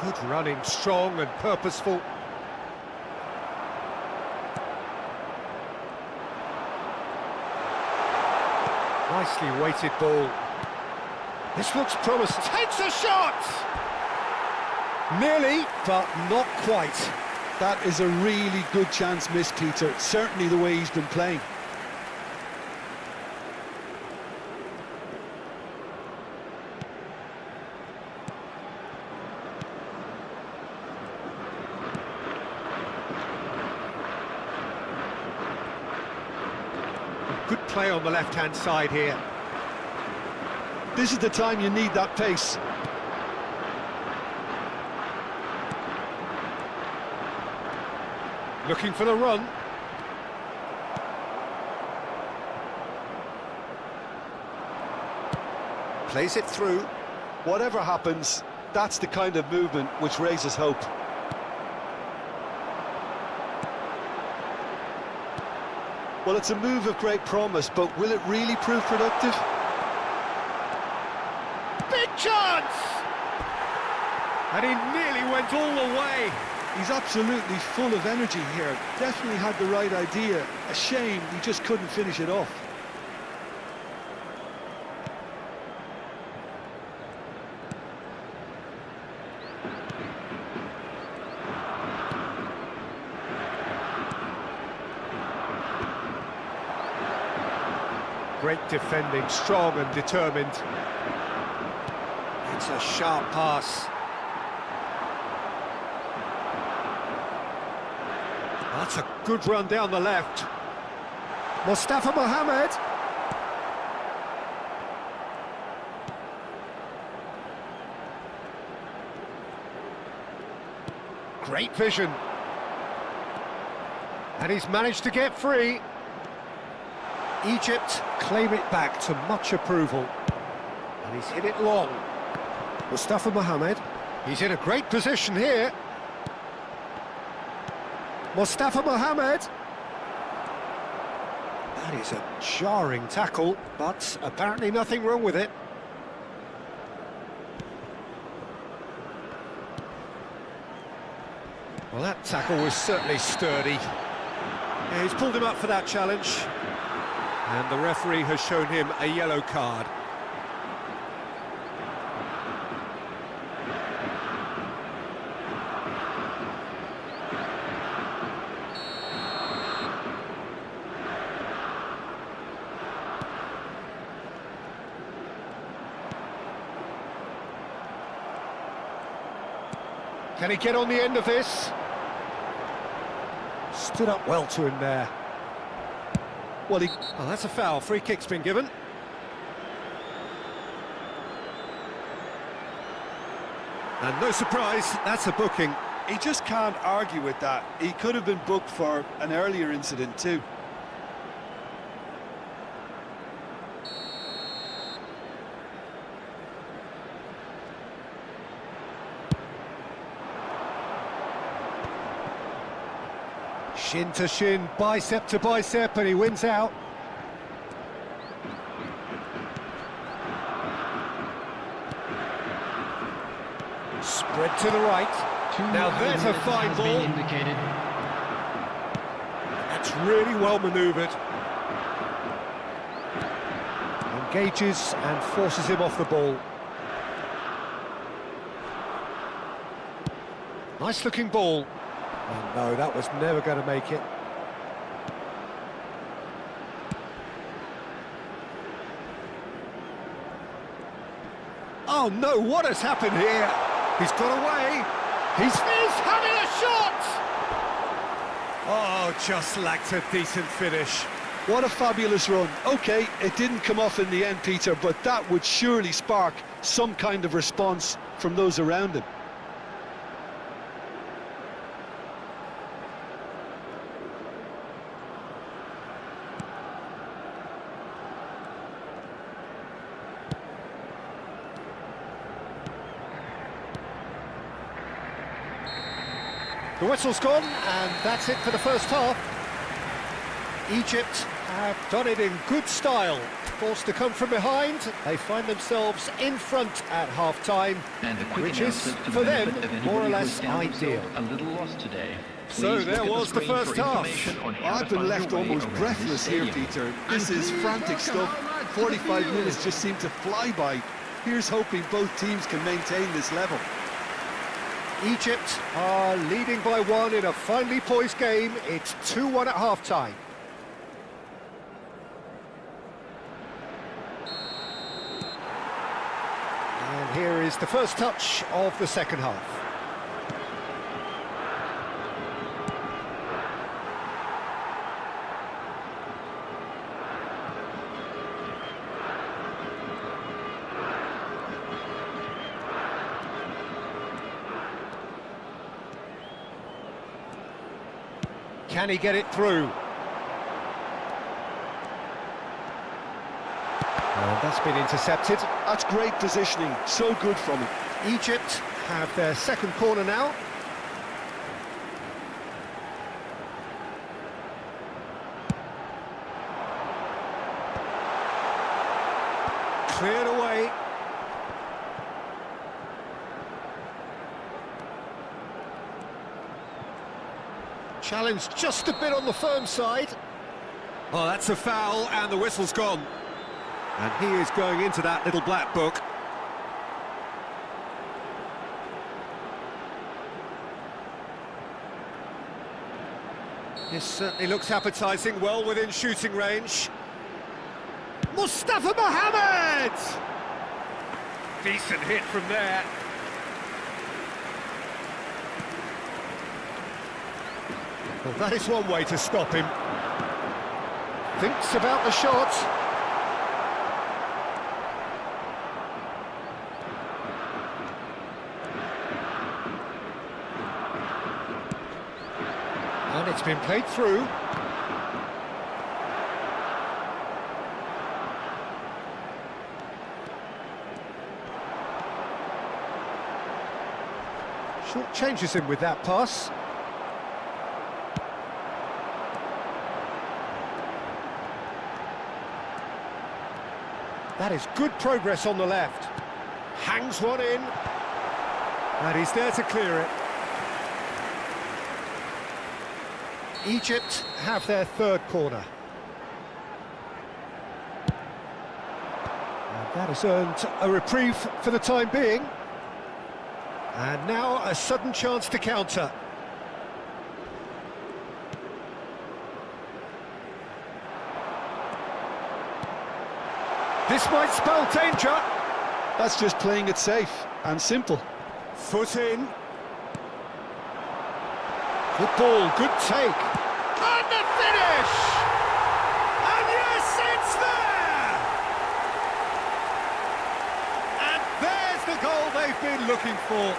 Good running, strong and purposeful. Nicely weighted ball. This looks promising. Takes a shot! Nearly, but not quite. That is a really good chance missed, Peter. Certainly the way he's been playing. Good play on the left-hand side here. This is the time you need that pace. Looking for the run. Plays it through. Whatever happens, that's the kind of movement which raises hope. Well, it's a move of great promise, but will it really prove productive? Big chance! And he nearly went all the way. He's absolutely full of energy here. Definitely had the right idea. A shame he just couldn't finish it off. Great defending, strong and determined. It's a sharp pass. That's a good run down the left. Mustafa Mohamed. Great vision. And he's managed to get free. Egypt claim it back to much approval. And he's hit it long. Mustafa Mohamed. He's in a great position here. Mustafa Mohamed. That is a jarring tackle, but apparently nothing wrong with it. Well, that tackle was certainly sturdy. Yeah, he's pulled him up for that challenge. And the referee has shown him a yellow card. Can he get on the end of this? Stood up well to him there. Well, oh, that's a foul. Free kick's been given. And no surprise, that's a booking. He just can't argue with that. He could have been booked for an earlier incident too. Shin to shin, bicep to bicep, and he wins out. Spread to the right. Now there's a fine ball. Indicated. That That's really well manoeuvred. Engages and forces him off the ball. Nice looking ball. Oh no, that was never going to make it. Oh no, what has happened here? He's got away. He's having a shot! Oh, just lacked a decent finish. What a fabulous run. OK, it didn't come off in the end, Peter, but that would surely spark some kind of response from those around him. The whistle's gone, and that's it for the first half. Egypt have done it in good style. Forced to come from behind, they find themselves in front at half-time, which is, for them, more or less ideal. A little lost today. So there was the first half. I've been left almost breathless here, Peter. This is frantic stuff. 45 minutes just seem to fly by. Here's hoping both teams can maintain this level. Egypt are leading by one in a finely poised game. It's 2-1 at half-time. And here is the first touch of the second half. Can he get it through? And that's been intercepted. That's great positioning, so good from him. Egypt have their second corner now. Cleared away. Challenge just a bit on the firm side. Oh, that's a foul, and the whistle's gone. And he is going into that little black book. This certainly looks appetising, well within shooting range. Mustafa Mohamed! Decent hit from there. Well, that is one way to stop him. Thinks about the shot. And it's been played through. Short changes him with that pass. That is good progress on the left. Hangs one in. And he's there to clear it. Egypt have their third corner. And that has earned a reprieve for the time being. And now a sudden chance to counter. This might spell danger. That's just playing it safe and simple. Foot in. Good ball, good take. And the finish! And yes, it's there! And there's the goal they've been looking for.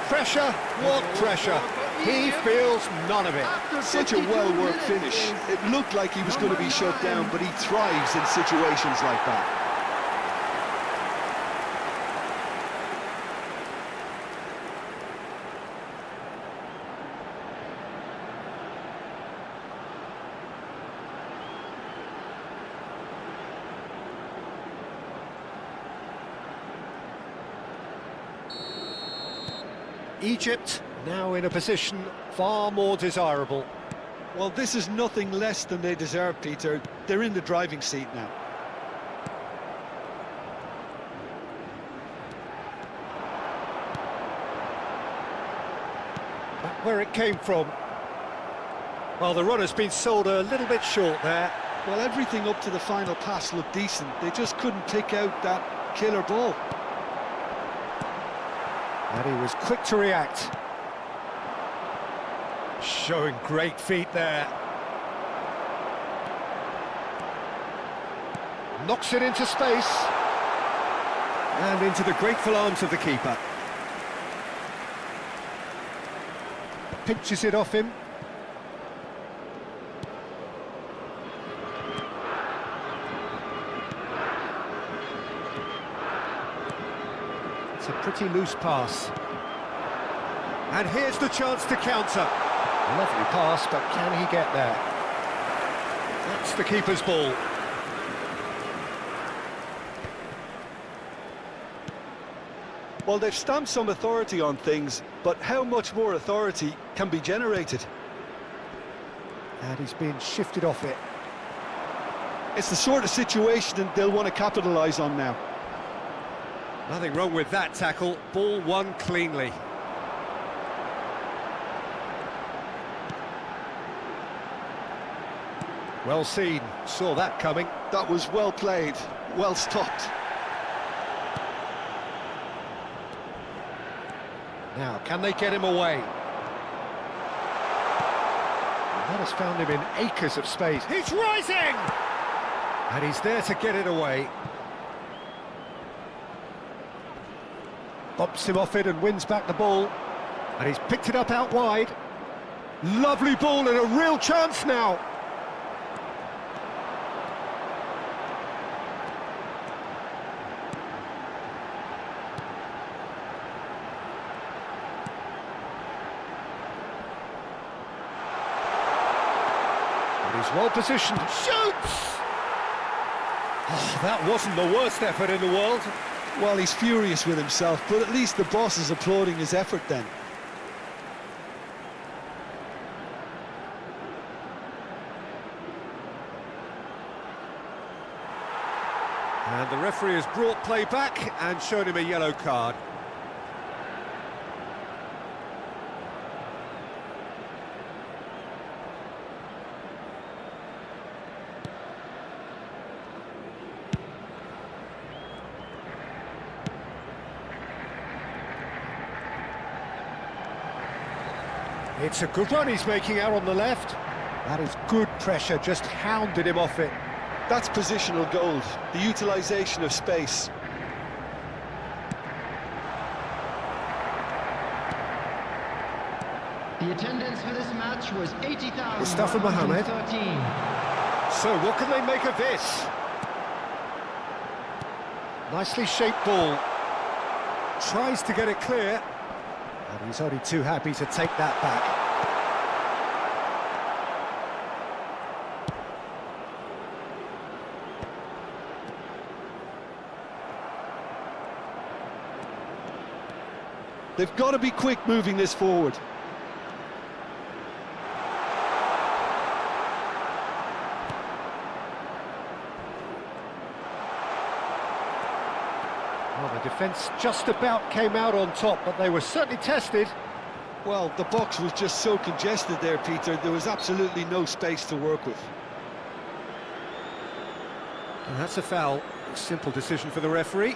Pressure, what pressure? He feels none of it. Such a well-worked finish. It looked like he was going to be shut down, but he thrives in situations like that. Egypt Now in a position far more desirable. Well, this is nothing less than they deserve, Peter. They're in the driving seat now. Back where it came from. Well, the runner's been sold a little bit short there. Well, everything up to the final pass looked decent. They just couldn't pick out that killer ball. And he was quick to react. Showing great feet there. Knocks it into space. And into the grateful arms of the keeper. Pinches it off him. It's a pretty loose pass. And here's the chance to counter. Lovely pass, but can he get there? That's the keeper's ball. Well, they've stamped some authority on things, but how much more authority can be generated? And he's being shifted off it. It's the sort of situation that they'll want to capitalise on now. Nothing wrong with that tackle. Ball won cleanly. Well seen, saw that coming. That was well played, well stopped. Now, can they get him away? That has found him in acres of space. He's rising! And he's there to get it away. Bumps him off it and wins back the ball. And he's picked it up out wide. Lovely ball and a real chance now. He's well positioned, shoots! Oh, that wasn't the worst effort in the world. Well, he's furious with himself, but at least the boss is applauding his effort then. And the referee has brought play back and shown him a yellow card. It's a good run he's making out on the left. That is good pressure, just hounded him off it. That's positional gold, the utilisation of space. The attendance for this match was 80,000. Mustafa Mohamed. So what can they make of this? Nicely shaped ball. Tries to get it clear. And he's only too happy to take that back. They've got to be quick moving this forward. Well, the defence just about came out on top, but they were certainly tested. Well, the box was just so congested there, Peter. There was absolutely no space to work with. And that's a foul. A simple decision for the referee.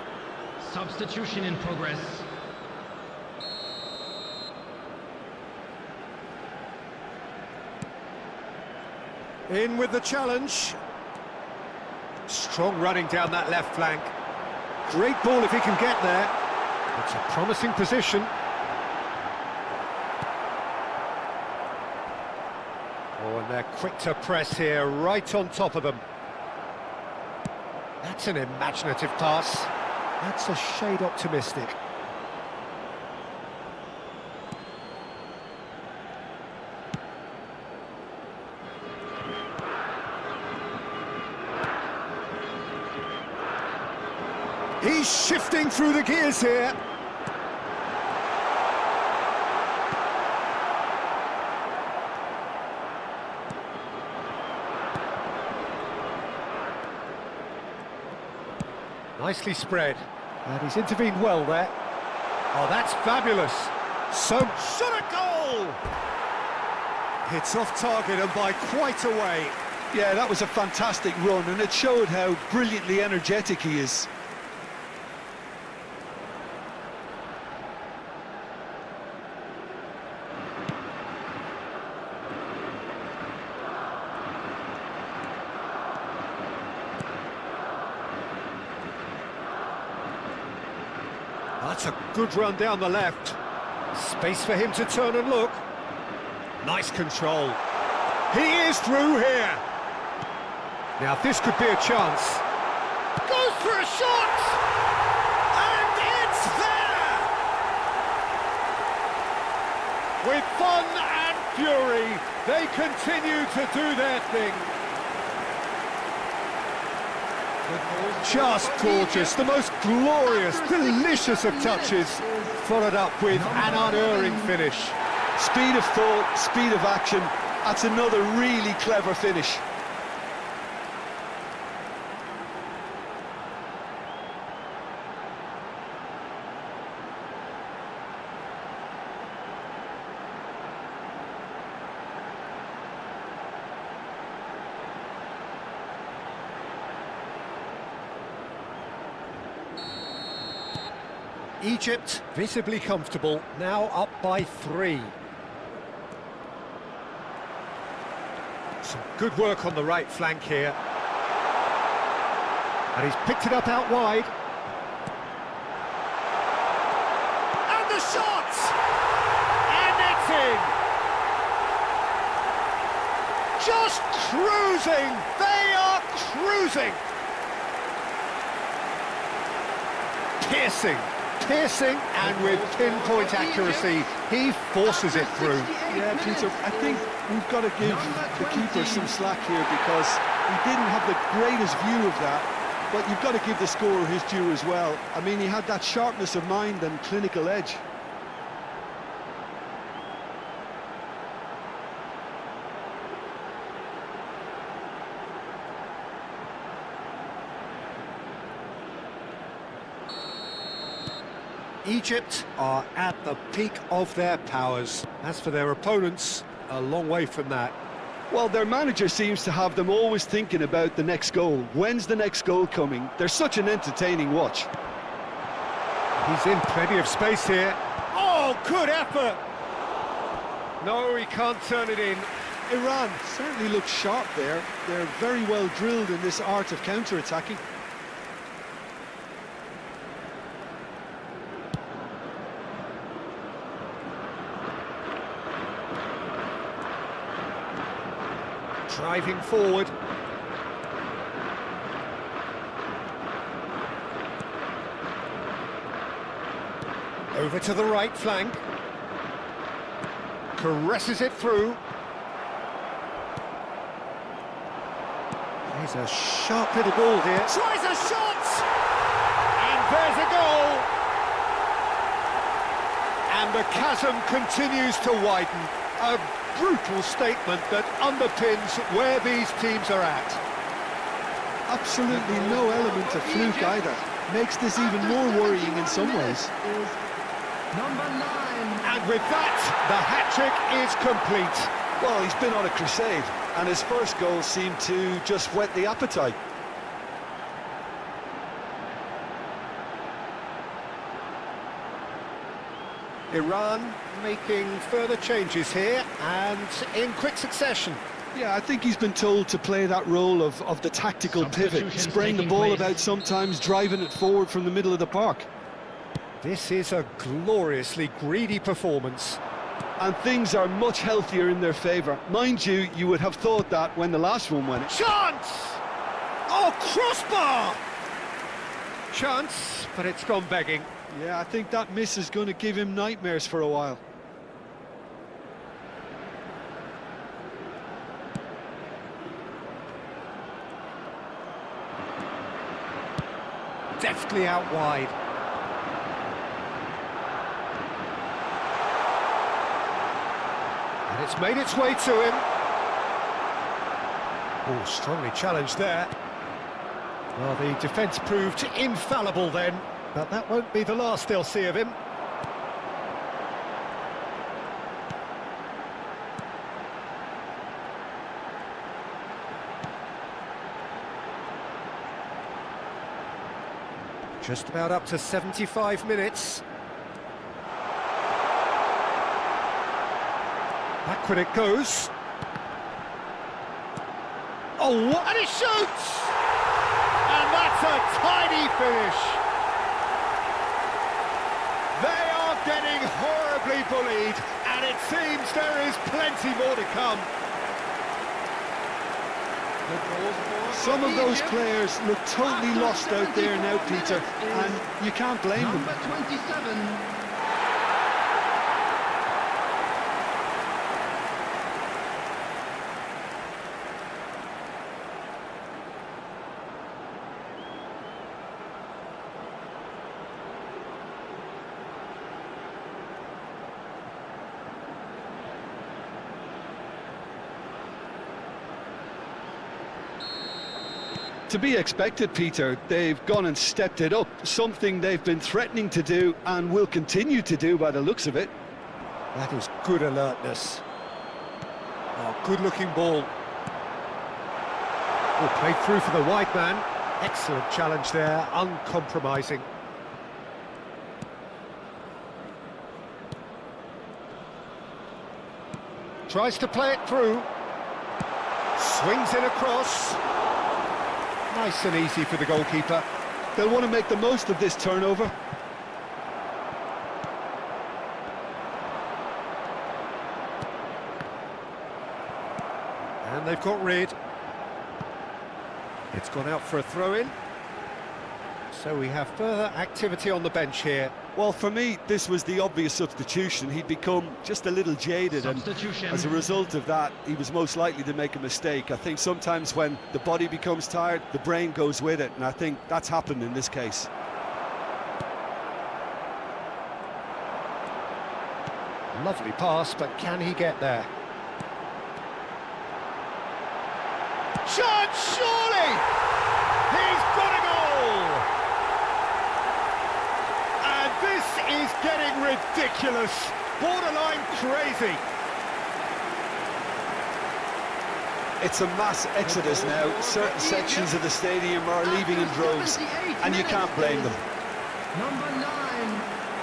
Substitution in progress. In with the challenge. Strong running down that left flank. Great ball if he can get there. It's a promising position. Oh, and they're quick to press here, right on top of them. That's an imaginative pass. That's a shade optimistic. He's shifting through the gears here. Nicely spread. And he's intervened well there. Oh, that's fabulous. So, shot a goal! It's off target and by quite a way. Yeah, that was a fantastic run, and it showed how brilliantly energetic he is. That's a good run down the left. Space for him to turn and look. Nice control. He is through here. Now this could be a chance. Goes for a shot! And it's there! With fun and fury, they continue to do their thing. Just gorgeous, the most glorious, delicious of touches, followed up with an unerring finish. Speed of thought, speed of action, that's another really clever finish. Egypt visibly comfortable, now up by 3. Some good work on the right flank here. And he's picked it up out wide. And the shot! And it's in! Just cruising! They are cruising! Piercing, and with pinpoint accuracy, he forces it through. Yeah, Peter, I think we've got to give the keeper some slack here because he didn't have the greatest view of that, but you've got to give the scorer his due as well. I mean, he had that sharpness of mind and clinical edge. Egypt are at the peak of their powers. As for their opponents, a long way from that. Well, their manager seems to have them always thinking about the next goal. When's the next goal coming? They're such an entertaining watch. He's in plenty of space here. Oh, good effort! No, he can't turn it in. Iran certainly looks sharp there. They're very well drilled in this art of counter-attacking. Driving forward. Over to the right flank. Caresses it through. There's a sharp little ball here. Tries a shot! And there's a goal! And the chasm continues to widen. A brutal statement that underpins where these teams are at. Absolutely no element of fluke either. Makes this even more worrying in some ways. And with that, the hat-trick is complete. Well, he's been on a crusade, and his first goal seemed to just whet the appetite. Iran making further changes here, and in quick succession. Yeah, I think he's been told to play that role of the tactical pivot, spraying the ball about sometimes, driving it forward from the middle of the park. This is a gloriously greedy performance. And things are much healthier in their favour. Mind you, you would have thought that when the last one went. Chance! Oh, crossbar! Chance, but it's gone begging. Yeah, I think that miss is going to give him nightmares for a while. Deftly out wide. And it's made its way to him. Oh, strongly challenged there. Well, the defence proved infallible then, but that won't be the last they'll see of him. Just about up to 75 minutes. Backward it goes. Oh, what? And he shoots! And that's a tiny finish. They are getting horribly bullied, and it seems there is plenty more to come. Some of those players look totally lost out there now, Peter, and you can't blame them. Number 27. To be expected, Peter. They've gone and stepped it up, something they've been threatening to do and will continue to do by the looks of it. That is good alertness. Oh, good-looking ball. Oh, played through for the wide man. Excellent challenge there, uncompromising. Tries to play it through. Swings it across. Nice and easy for the goalkeeper. They'll want to make the most of this turnover. And they've got rid. It's gone out for a throw-in. So we have further activity on the bench here. Well, for me, this was the obvious substitution. He'd become just a little jaded, and as a result of that, he was most likely to make a mistake. I think sometimes when the body becomes tired, the brain goes with it, and I think that's happened in this case. Lovely pass, but can he get there? Chance, surely! He's got a goal! And this is getting ridiculous, borderline crazy. It's a mass exodus now. Certain sections of the stadium are leaving in droves, and you can't blame them. Number 9.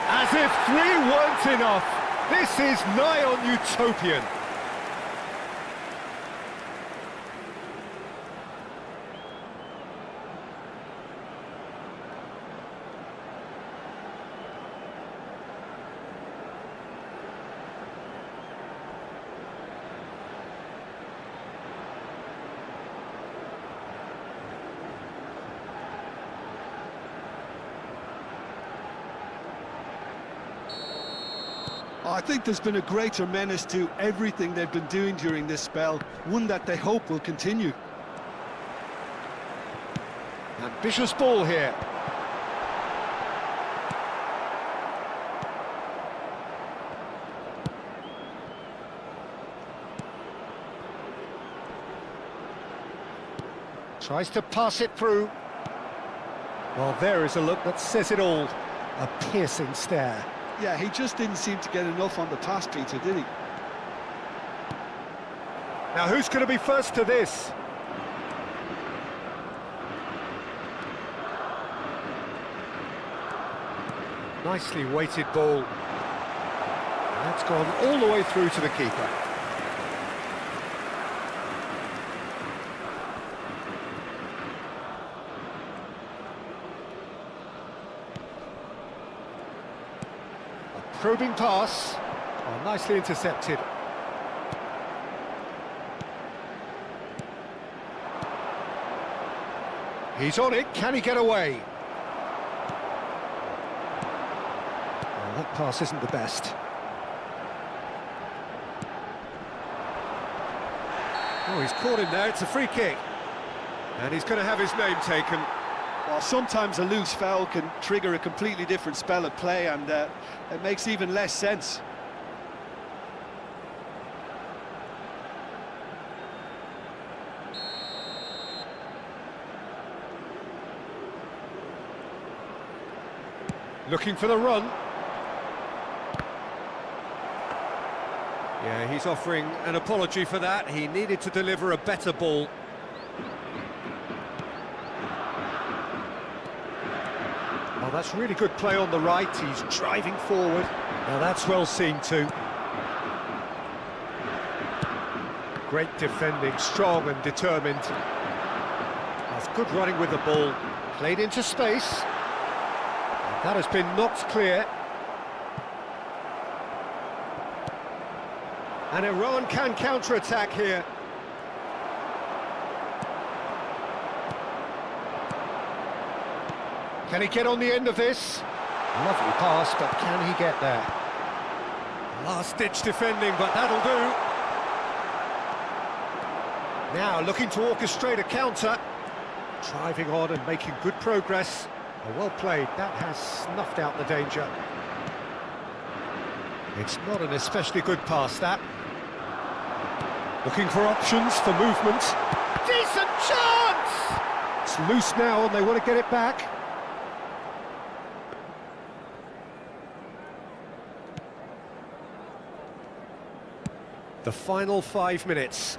As if 3 weren't enough, this is nigh on utopian. I think there's been a greater menace to everything they've been doing during this spell, one that they hope will continue. Ambitious ball here. Tries to pass it through. Well, there is a look that says it all. A piercing stare. Yeah, he just didn't seem to get enough on the pass, Peter, did he? Now, who's going to be first to this? Nicely weighted ball. That's gone all the way through to the keeper. Probing pass. Oh, nicely intercepted. He's on it. Can he get away? Oh, that pass isn't the best. Oh, he's caught him there. It's a free kick. And he's going to have his name taken. Well, sometimes a loose foul can trigger a completely different spell at play, and it makes even less sense. Looking for the run. Yeah, he's offering an apology for that. He needed to deliver a better ball. Oh, that's really good play on the right. He's driving forward. Now that's well seen too. Great defending, strong and determined. That's good running with the ball. Played into space. And that has been knocked clear. And Iran can counter-attack here. Can he get on the end of this? Lovely pass, but can he get there? Last-ditch defending, but that'll do. Now looking to orchestrate a counter. Driving on and making good progress. Oh, well played, that has snuffed out the danger. It's not an especially good pass, that. Looking for options for movement. Decent chance! It's loose now and they want to get it back. The final 5 minutes.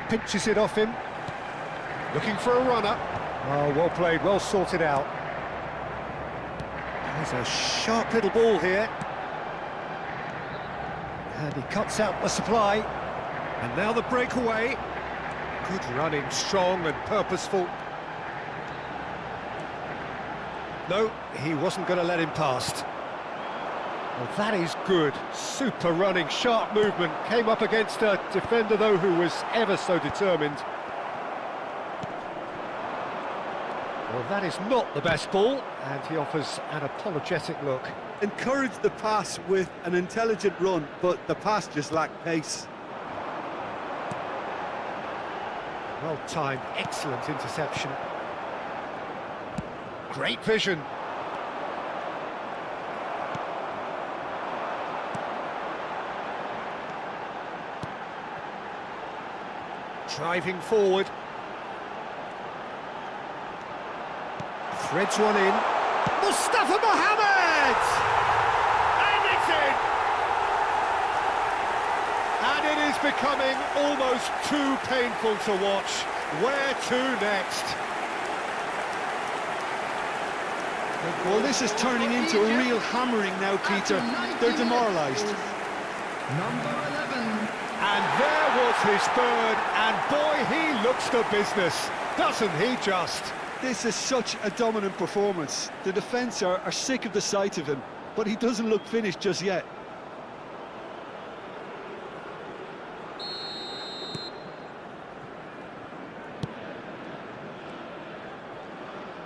Pinches it off him. Looking for a runner. Oh, well played, well sorted out. There's a sharp little ball here. And he cuts out the supply. And now the breakaway. Good running, strong and purposeful. No, he wasn't going to let him past. Well, that is good. Super running, sharp movement. Came up against a defender, though, who was ever so determined. Well, that is not the best ball, and he offers an apologetic look. Encouraged the pass with an intelligent run, but the pass just lacked pace. Well timed, excellent interception. Great vision. Driving forward. Threads one in. Mustafa Mohammed! And it's in! And it is becoming almost too painful to watch. Where to next? Well, this is turning into a real hammering now, Peter. They're demoralised. Number 11. And there was his third, and boy, he looks the business, doesn't he just? This is such a dominant performance. The defence are sick of the sight of him, but he doesn't look finished just yet.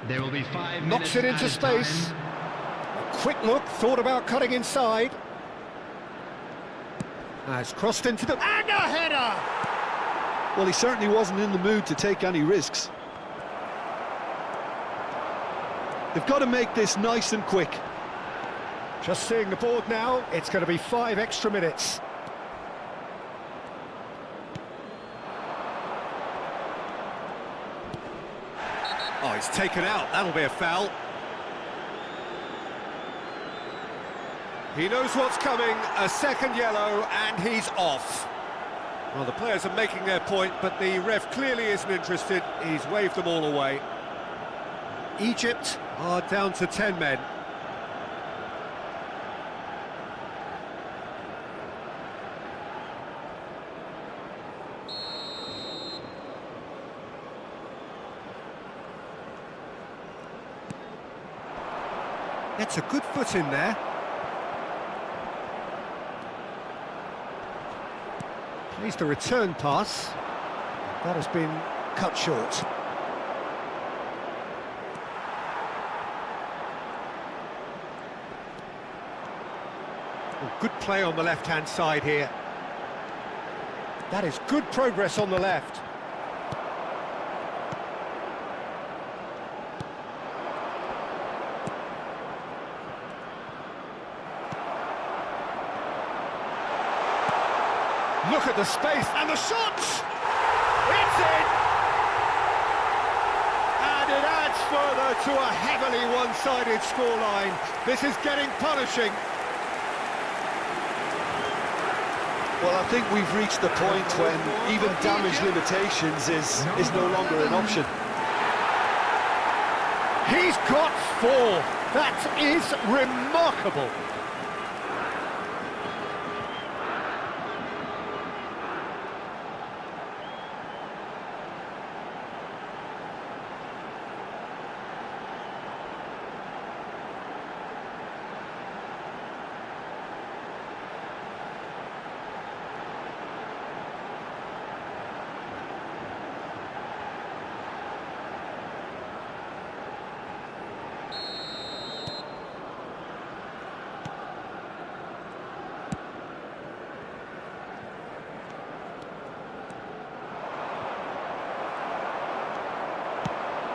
There will be 5 minutes. Knocks it into space. A quick look, thought about cutting inside. It's crossed into the... And a header! Well, he certainly wasn't in the mood to take any risks. They've got to make this nice and quick. Just seeing the board now, it's going to be 5 extra minutes. Oh, he's taken out, that'll be a foul. He knows what's coming, a second yellow, and he's off. Well, the players are making their point, but the ref clearly isn't interested. He's waved them all away. Egypt are down to 10 men. Gets a good foot in there. Plays the return pass. That has been cut short. Oh, good play on the left-hand side here. That is good progress on the left. Look at the space and the shot! It's in! And it adds further to a heavily one-sided scoreline. This is getting punishing. Well, I think we've reached the point when even damage limitations is no longer an option. He's got 4. That is remarkable.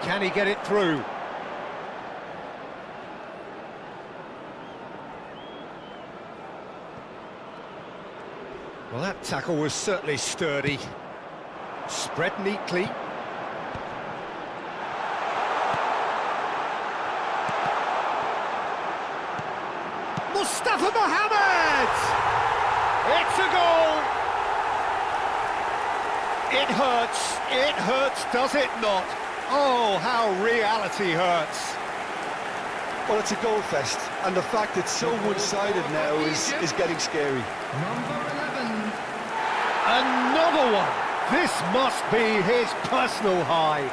Can he get it through? Well, that tackle was certainly sturdy. Spread neatly. Mustafa Mohamed! It's a goal! It hurts, does it not? Oh, how reality hurts. Well, it's a goal fest, and the fact it's so one-sided now is getting scary. Number 11. Another one! This must be his personal high.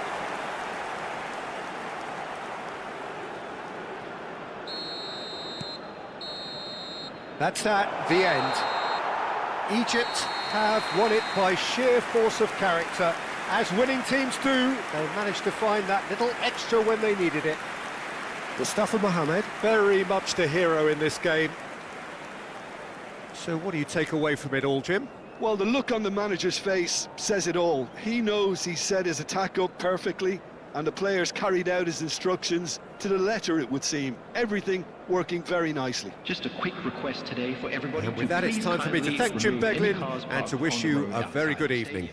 That's that, the end. Egypt have won it by sheer force of character. As winning teams do, they managed to find that little extra when they needed it. Mustafa Mohamed, very much the hero in this game. So what do you take away from it all, Jim? Well, the look on the manager's face says it all. He knows he set his attack up perfectly, and the players carried out his instructions to the letter, it would seem. Everything working very nicely. Just a quick request today for everybody. And with that, it's time for me to thank Jim Beglin and to wish you a very good evening.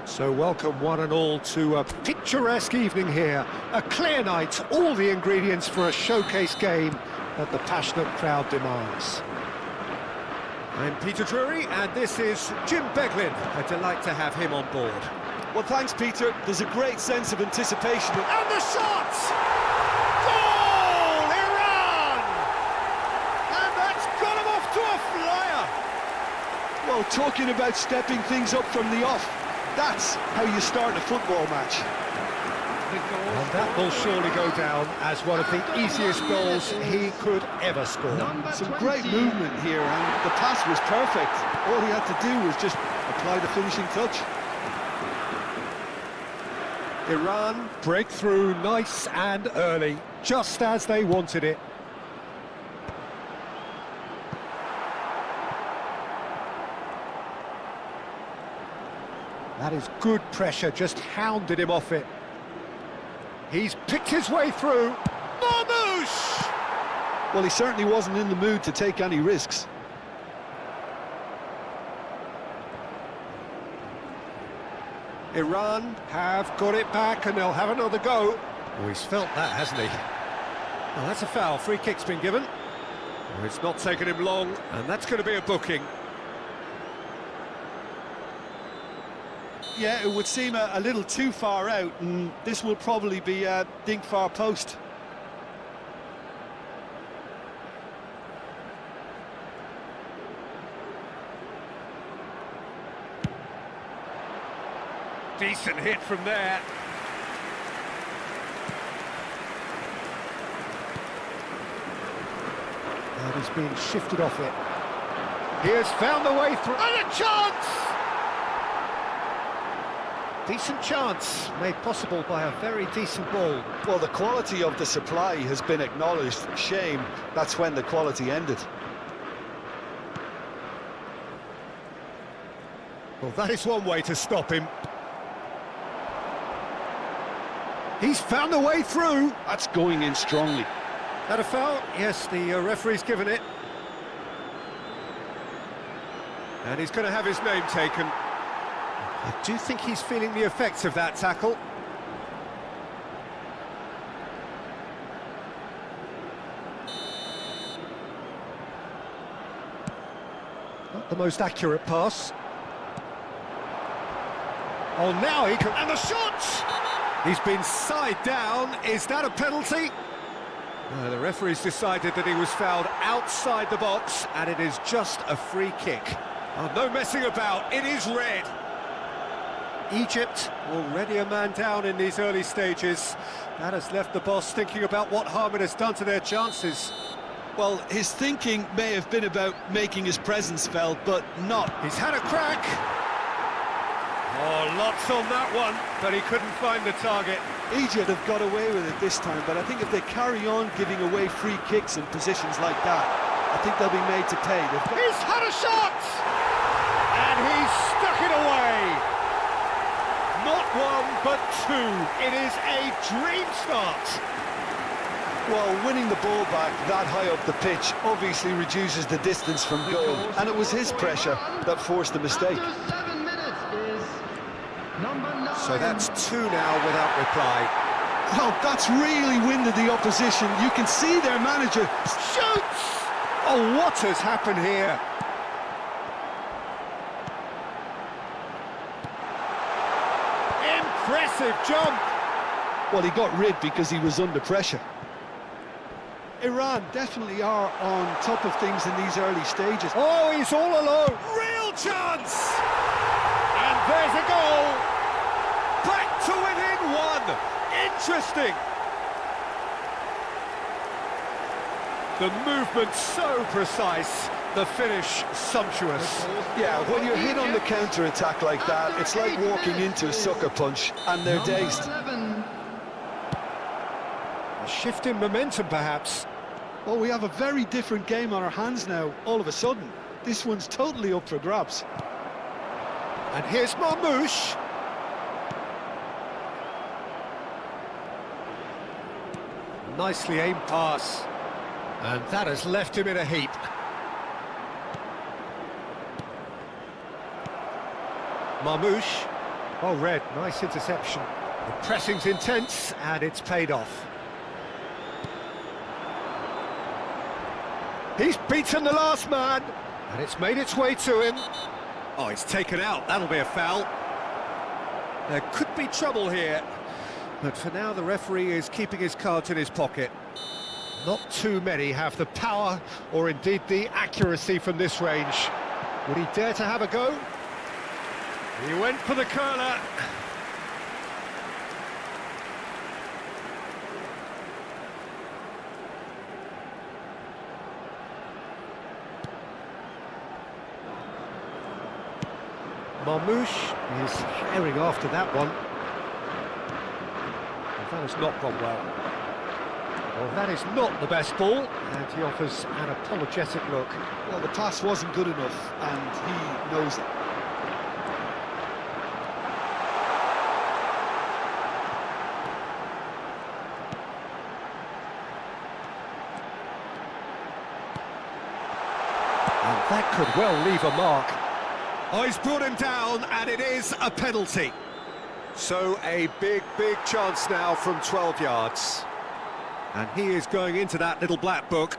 So welcome one and all to a picturesque evening here. A clear night, all the ingredients for a showcase game that the passionate crowd demands. I'm Peter Drury, and this is Jim Beglin. A delight to have him on board. Well, thanks, Peter. There's a great sense of anticipation. And the shot! Goal! Iran! And that's got him off to a flyer! Well, talking about stepping things up from the off, that's how you start a football match. And that will surely go down as one of the easiest goals he could ever score. Some great movement here, and the pass was perfect. All he had to do was just apply the finishing touch. Iran break through nice and early, just as they wanted it. That is good pressure, just hounded him off it. He's picked his way through. Marmouche! Well, he certainly wasn't in the mood to take any risks. Iran have got it back and they'll have another go. Oh, he's felt that, hasn't he? Well, that's a foul. Free kick's been given. Oh, it's not taken him long, and that's going to be a booking. Yeah, it would seem a little too far out, and this will probably be a dink far post. Decent hit from there. And he's been shifted off it. He has found the way through. And a chance! Decent chance, made possible by a very decent ball. Well, the quality of the supply has been acknowledged. Shame, that's when the quality ended. Well, that is one way to stop him. He's found a way through. That's going in strongly. Had a foul? Yes, the referee's given it. And he's going to have his name taken. I do think he's feeling the effects of that tackle. Not the most accurate pass. Oh, now he can... And the shot! He's been side down. Is that a penalty? No, the referee's decided that he was fouled outside the box, and it is just a free kick. Oh, no messing about. It is red. Egypt already a man down in these early stages. That has left the boss thinking about what harm it has done to their chances. Well, his thinking may have been about making his presence felt, but not. He's had a crack. Oh, lots on that one, but he couldn't find the target. Egypt have got away with it this time, but I think if they carry on giving away free kicks in positions like that, I think they'll be made to pay. He's had a shot! And he's stuck it away. Not one, but two. It is a dream start. Well, winning the ball back that high up the pitch obviously reduces the distance from goal, and it was his pressure that forced the mistake. So that's two now without reply. Oh, that's really winded the opposition. You can see their manager shoots! Oh, what has happened here? Impressive jump! Well, he got rid because he was under pressure. Iran definitely are on top of things in these early stages. Oh, he's all alone. Real chance! And there's a goal! Back to within one! Interesting! The movement so precise, the finish sumptuous. Yeah, when you're hit on the counter-attack like that, it's like walking into a sucker punch, and they're dazed. A shift in momentum, perhaps. Well, we have a very different game on our hands now, all of a sudden. This one's totally up for grabs. And here's Marmouche. Nicely aimed pass. And that has left him in a heap. Marmouche. Well read, nice interception. The pressing's intense, and it's paid off. He's beaten the last man, and it's made its way to him. Oh, it's taken out, that'll be a foul. There could be trouble here, but for now the referee is keeping his cards in his pocket. Not too many have the power, or indeed the accuracy from this range. Would he dare to have a go? He went for the curler. Marmouche is herring after that one. Well, that has not gone well. Well, that is not the best ball, and he offers an apologetic look. Well, the pass wasn't good enough, and he knows it. And that could well leave a mark. Oh, he's brought him down, and it is a penalty. So a big chance now from 12 yards. And he is going into that little black book.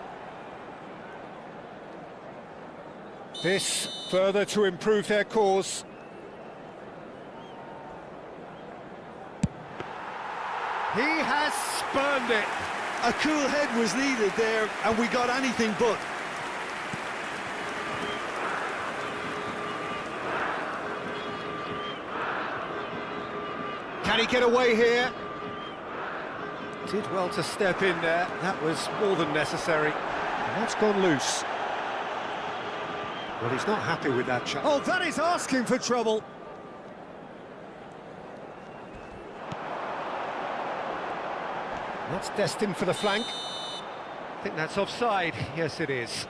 This further to improve their cause. He has spurned it. A cool head was needed there, and we got anything but. Can he get away here? Did well to step in there. That was more than necessary. And that's gone loose. Well, he's not happy with that shot. Oh, that is asking for trouble. That's destined for the flank. I think that's offside. Yes, it is.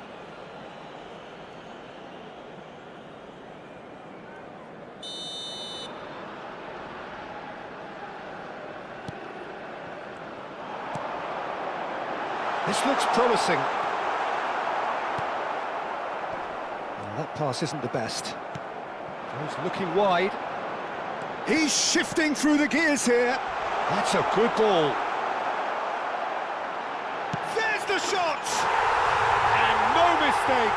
This looks promising. Well, that pass isn't the best. He's looking wide. He's shifting through the gears here. That's a good ball. There's the shot! And no mistake.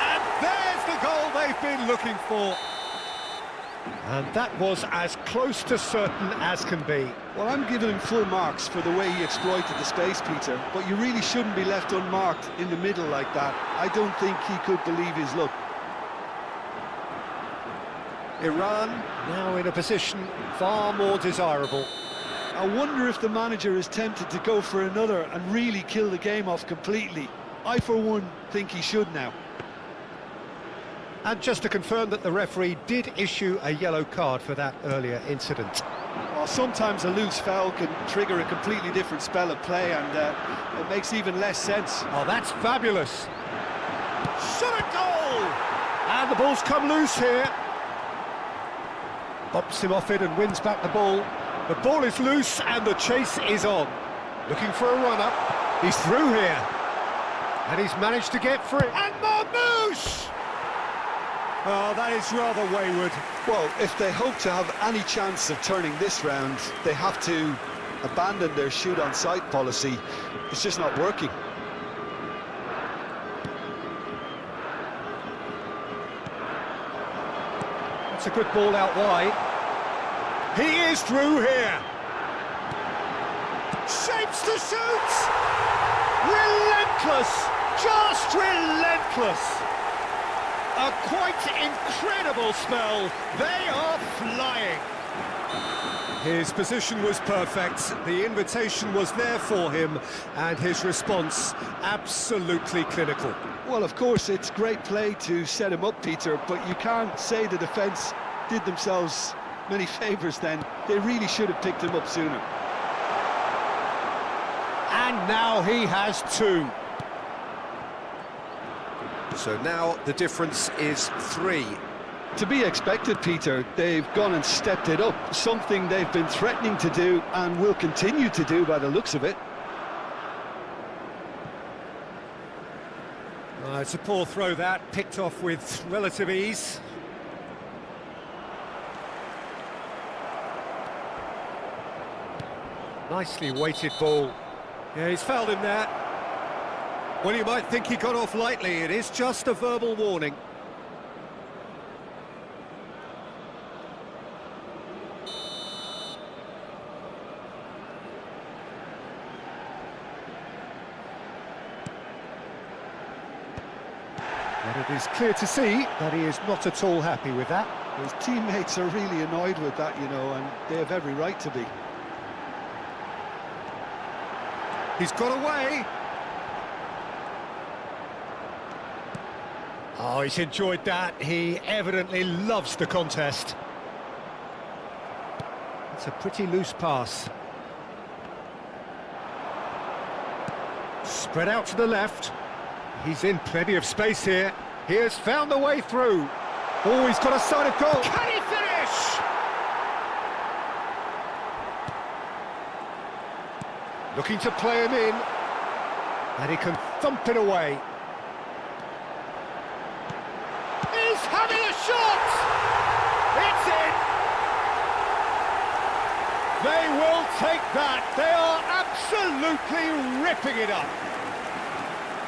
And there's the goal they've been looking for. And that was as close to certain as can be. Well, I'm giving him full marks for the way he exploited the space, Peter, but you really shouldn't be left unmarked in the middle like that. I don't think he could believe his luck. Iran now in a position far more desirable. I wonder if the manager is tempted to go for another and really kill the game off completely. I, for one, think he should now. And just to confirm that the referee did issue a yellow card for that earlier incident. Well, sometimes a loose foul can trigger a completely different spell of play, and it makes even less sense. Oh, that's fabulous. Shot a goal! And the ball's come loose here. Bops him off it and wins back the ball. The ball is loose and the chase is on. Looking for a run-up. He's through here. And he's managed to get free. And Marmouche! Oh, that is rather wayward. Well, if they hope to have any chance of turning this round, they have to abandon their shoot-on-sight policy. It's just not working. That's a good ball out wide. He is through here. Shapes to shoot! Relentless! Just relentless! A quite incredible spell. They are flying. His position was perfect. The invitation was there for him, and his response absolutely clinical. Well, of course, it's great play to set him up, Peter, but you can't say the defence did themselves many favours then. They really should have picked him up sooner. And now he has two. So now the difference is 3. To be expected, Peter. They've gone and stepped it up, something they've been threatening to do and will continue to do by the looks of it. It's a poor throw that, picked off with relative ease. Nicely weighted ball. Yeah, he's fouled him there. Well, you might think he got off lightly. It is just a verbal warning. But it is clear to see that he is not at all happy with that. His teammates are really annoyed with that, you know, and they have every right to be. He's got away. Oh, he's enjoyed that. He evidently loves the contest. It's a pretty loose pass. Spread out to the left. He's in plenty of space here. He has found the way through. Oh, he's got a side of goal. Can he finish? Looking to play him in. And he can thump it away. He's having a shot! It's in! They will take that. They are absolutely ripping it up.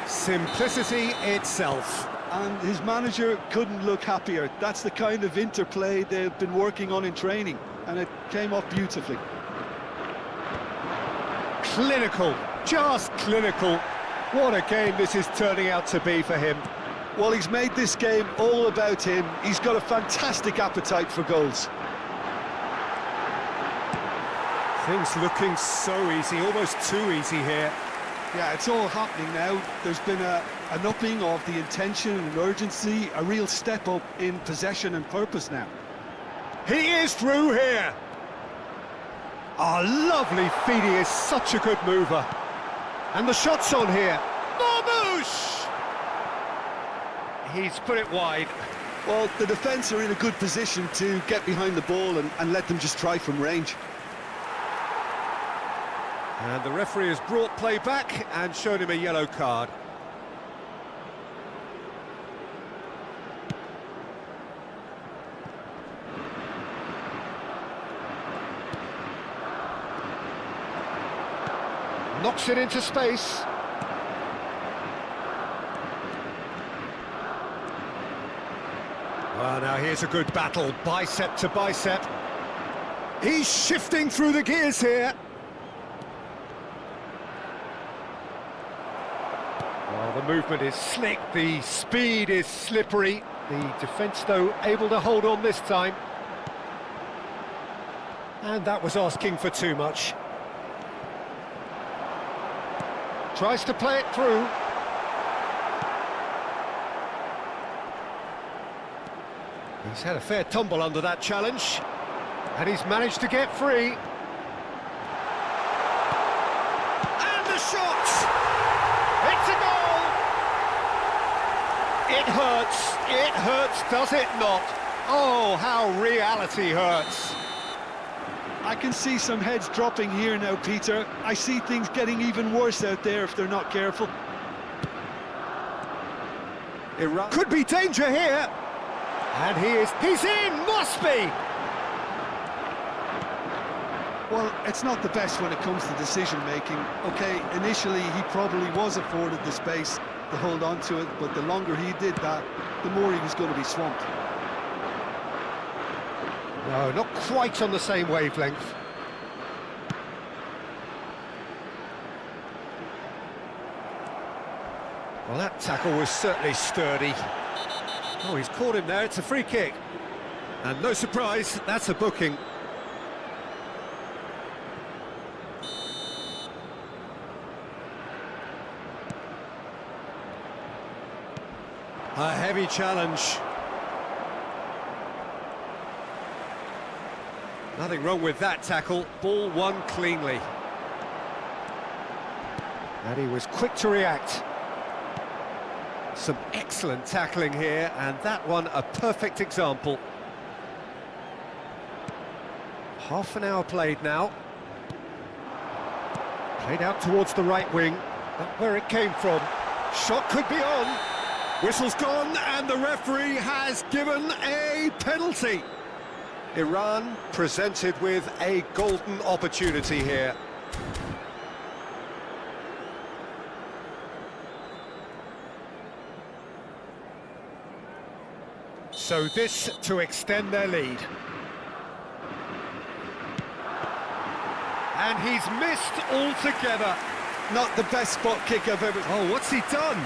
Simplicity itself. And his manager couldn't look happier. That's the kind of interplay they've been working on in training, and it came off beautifully. Clinical, just clinical. What a game this is turning out to be for him. Well, he's made this game all about him. He's got a fantastic appetite for goals. Things looking so easy, almost too easy here. Yeah, it's all happening now. There's been an upping of the intention and urgency, a real step up in possession and purpose now. He is through here. Oh, lovely feed. He is such a good mover. And the shot's on here. Marmouche! He's put it wide. Well, the defence are in a good position to get behind the ball and let them just try from range. And the referee has brought play back and shown him a yellow card. Knocks it into space. Well, now here's a good battle, bicep to bicep. He's shifting through the gears here. Well, the movement is slick, the speed is slippery. The defence, though, able to hold on this time. And that was asking for too much. Tries to play it through. He's had a fair tumble under that challenge. And he's managed to get free. And the shot! It's a goal! It hurts, does it not? Oh, how reality hurts. I can see some heads dropping here now, Peter. I see things getting even worse out there if they're not careful. Iran could be danger here. And he's in, must be! Well, it's not the best when it comes to decision-making. OK, initially he probably was afforded the space to hold on to it, but the longer he did that, the more he was going to be swamped. No, not quite on the same wavelength. Well, that tackle was certainly sturdy. Oh, he's caught him there, it's a free kick. And no surprise, that's a booking. A heavy challenge. Nothing wrong with that tackle, ball won cleanly. And he was quick to react. Some excellent tackling here, and that one a perfect example. Half an hour played now. Played out towards the right wing, not where it came from. Shot could be on. Whistle's gone, and the referee has given a penalty. Iran presented with a golden opportunity here. So this to extend their lead. And he's missed altogether. Not the best spot kick I've ever... Oh, what's he done?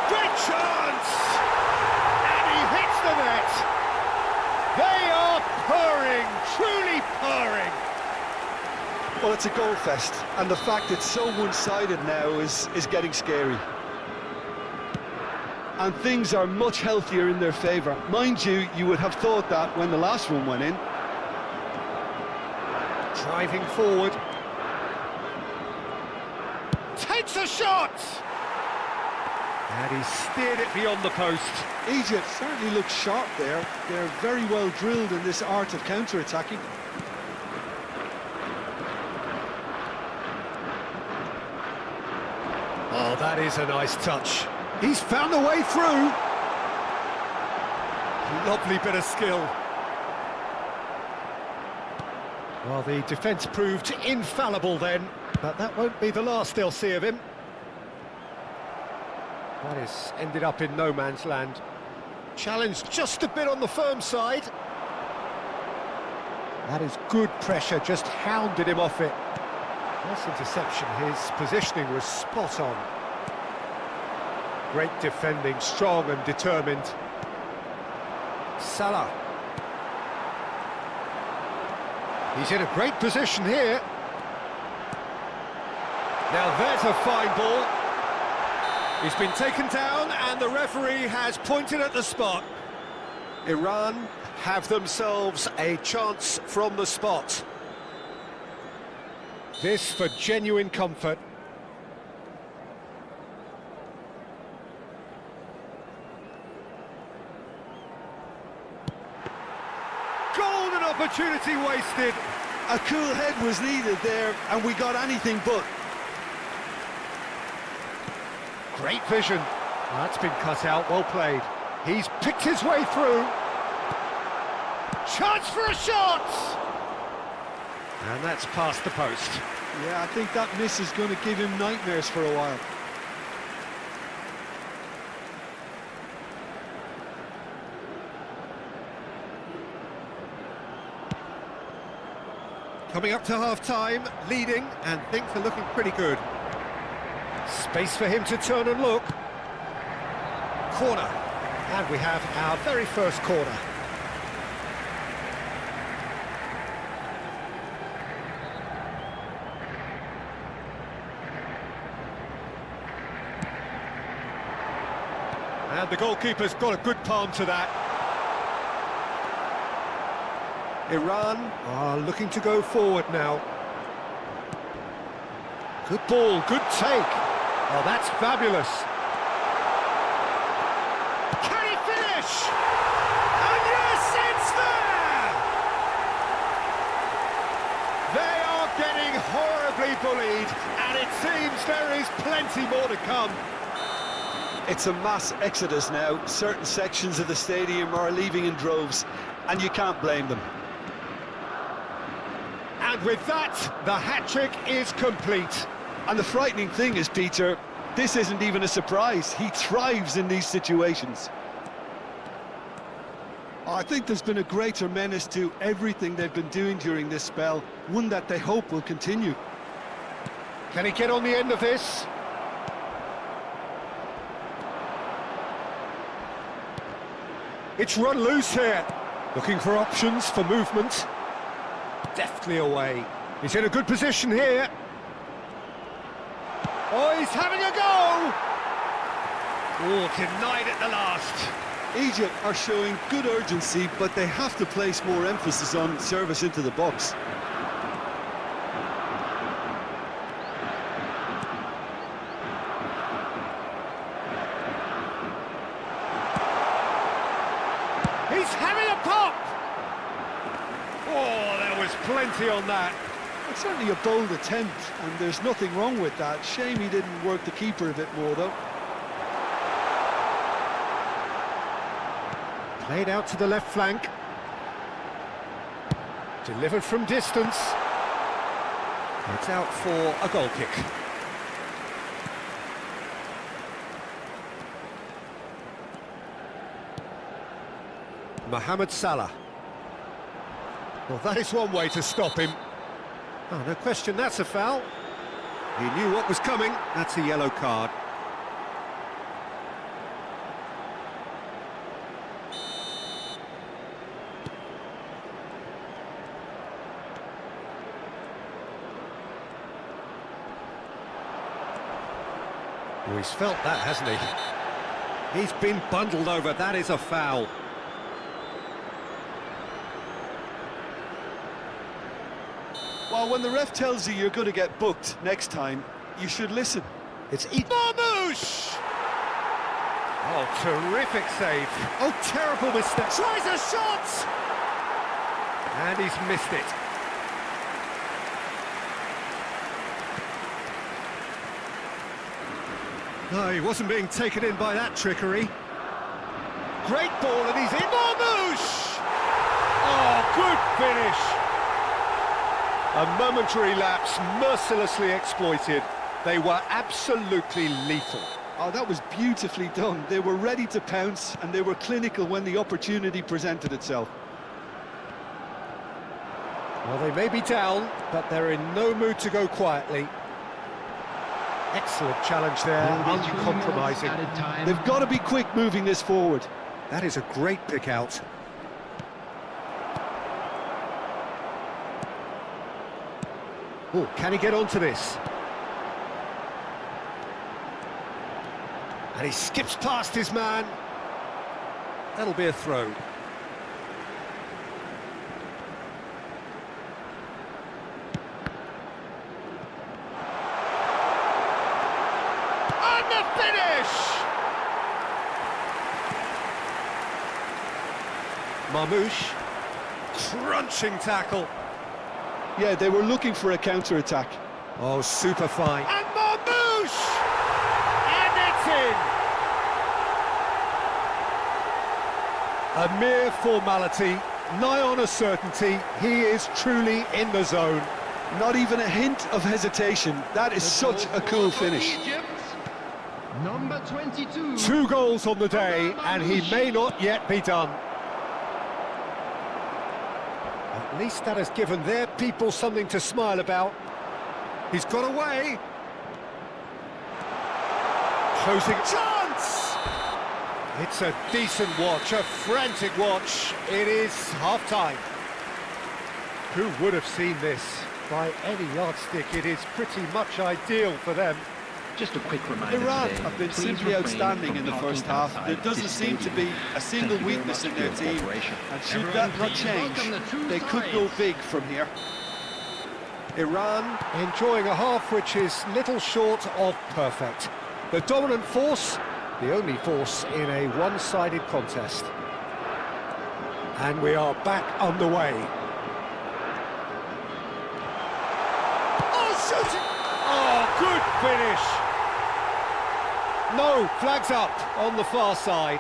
Great chance! And he hits the net. They are purring, truly purring. Well, it's a goal fest, and the fact it's so one-sided now is getting scary. And things are much healthier in their favour. Mind you, you would have thought that when the last one went in. Driving forward. Takes a shot! And he steered it beyond the post. Egypt certainly looks sharp there. They're very well drilled in this art of counter-attacking. Oh, that is a nice touch. He's found a way through. Lovely bit of skill. Well, the defence proved infallible then, but that won't be the last they'll see of him. That has ended up in no man's land. Challenged just a bit on the firm side. That is good pressure, just hounded him off it. Nice interception, his positioning was spot on. Great defending, strong and determined. Salah. He's in a great position here. Now there's a fine ball. He's been taken down and the referee has pointed at the spot. Iran have themselves a chance from the spot. This for genuine comfort. Golden opportunity wasted. A cool head was needed there, and we got anything but. Great vision. That's been cut out, well played. He's picked his way through. Chance for a shot! And that's past the post. Yeah, I think that miss is going to give him nightmares for a while. Coming up to half-time, leading, and things are looking pretty good. Space for him to turn and look. Corner. And we have our very first corner. And the goalkeeper's got a good palm to that. Iran are looking to go forward now. Good ball, good take. Oh, that's fabulous. Can he finish? And yes, it's there! They are getting horribly bullied, and it seems there is plenty more to come. It's a mass exodus now. Certain sections of the stadium are leaving in droves, and you can't blame them. And with that, the hat-trick is complete. And the frightening thing is, Peter, this isn't even a surprise. He thrives in these situations. I think there's been a greater menace to everything they've been doing during this spell, one that they hope will continue. Can he get on the end of this? It's run loose here. Looking for options for movement. Deftly away. He's in a good position here. Oh, he's having a go! Oh, denied at the last. Egypt are showing good urgency, but they have to place more emphasis on service into the box. He's having a pop! Oh, there was plenty on that. It's certainly a bold attempt, and there's nothing wrong with that. Shame he didn't work the keeper a bit more, though. Played out to the left flank. Delivered from distance. It's out for a goal kick. Mohamed Salah. Well, that is one way to stop him. Oh, no question, that's a foul. He knew what was coming. That's a yellow card. Oh, he's felt that, hasn't he? He's been bundled over. That is a foul. Well, when the ref tells you you're going to get booked next time, you should listen. It's Marmoush! Oh, terrific save. Oh, terrible mistake. Tries a shot! And he's missed it. No, he wasn't being taken in by that trickery. Great ball, and he's in. Marmoush! Oh, good finish. A momentary lapse, mercilessly exploited. They were absolutely lethal. Oh, that was beautifully done. They were ready to pounce, and they were clinical when the opportunity presented itself. Well, they may be down, but they're in no mood to go quietly. Excellent challenge there, uncompromising. They've got to be quick moving this forward. That is a great pick out. Oh, can he get onto this? And he skips past his man. That'll be a throw. And the finish! Marmoush. Crunching tackle. Yeah, they were looking for a counter-attack. Oh, super fine. And Marmoush! And it's in! A mere formality, nigh on a certainty. He is truly in the zone. Not even a hint of hesitation. That is such a cool finish. Egypt, number 22. 2 goals on the day, and he may not yet be done. At least that has given their people something to smile about. He's got away. Closing chance! It's a decent watch, a frantic watch. It is half-time. Who would have seen this? By any yardstick, it is pretty much ideal for them. Just a quick reminder Iran today, have been please simply refrain outstanding from in the talking first half. outside There doesn't this seem to stadium. be a single Thank you very weakness in much their for your team. cooperation. And should Everyone, that not please change, welcome the two they could go sides. big from here. Iran enjoying a half which is little short of perfect. The dominant force, the only force in a one-sided contest. And we are back underway. Oh, shooting! Oh, good finish! No, flags up on the far side.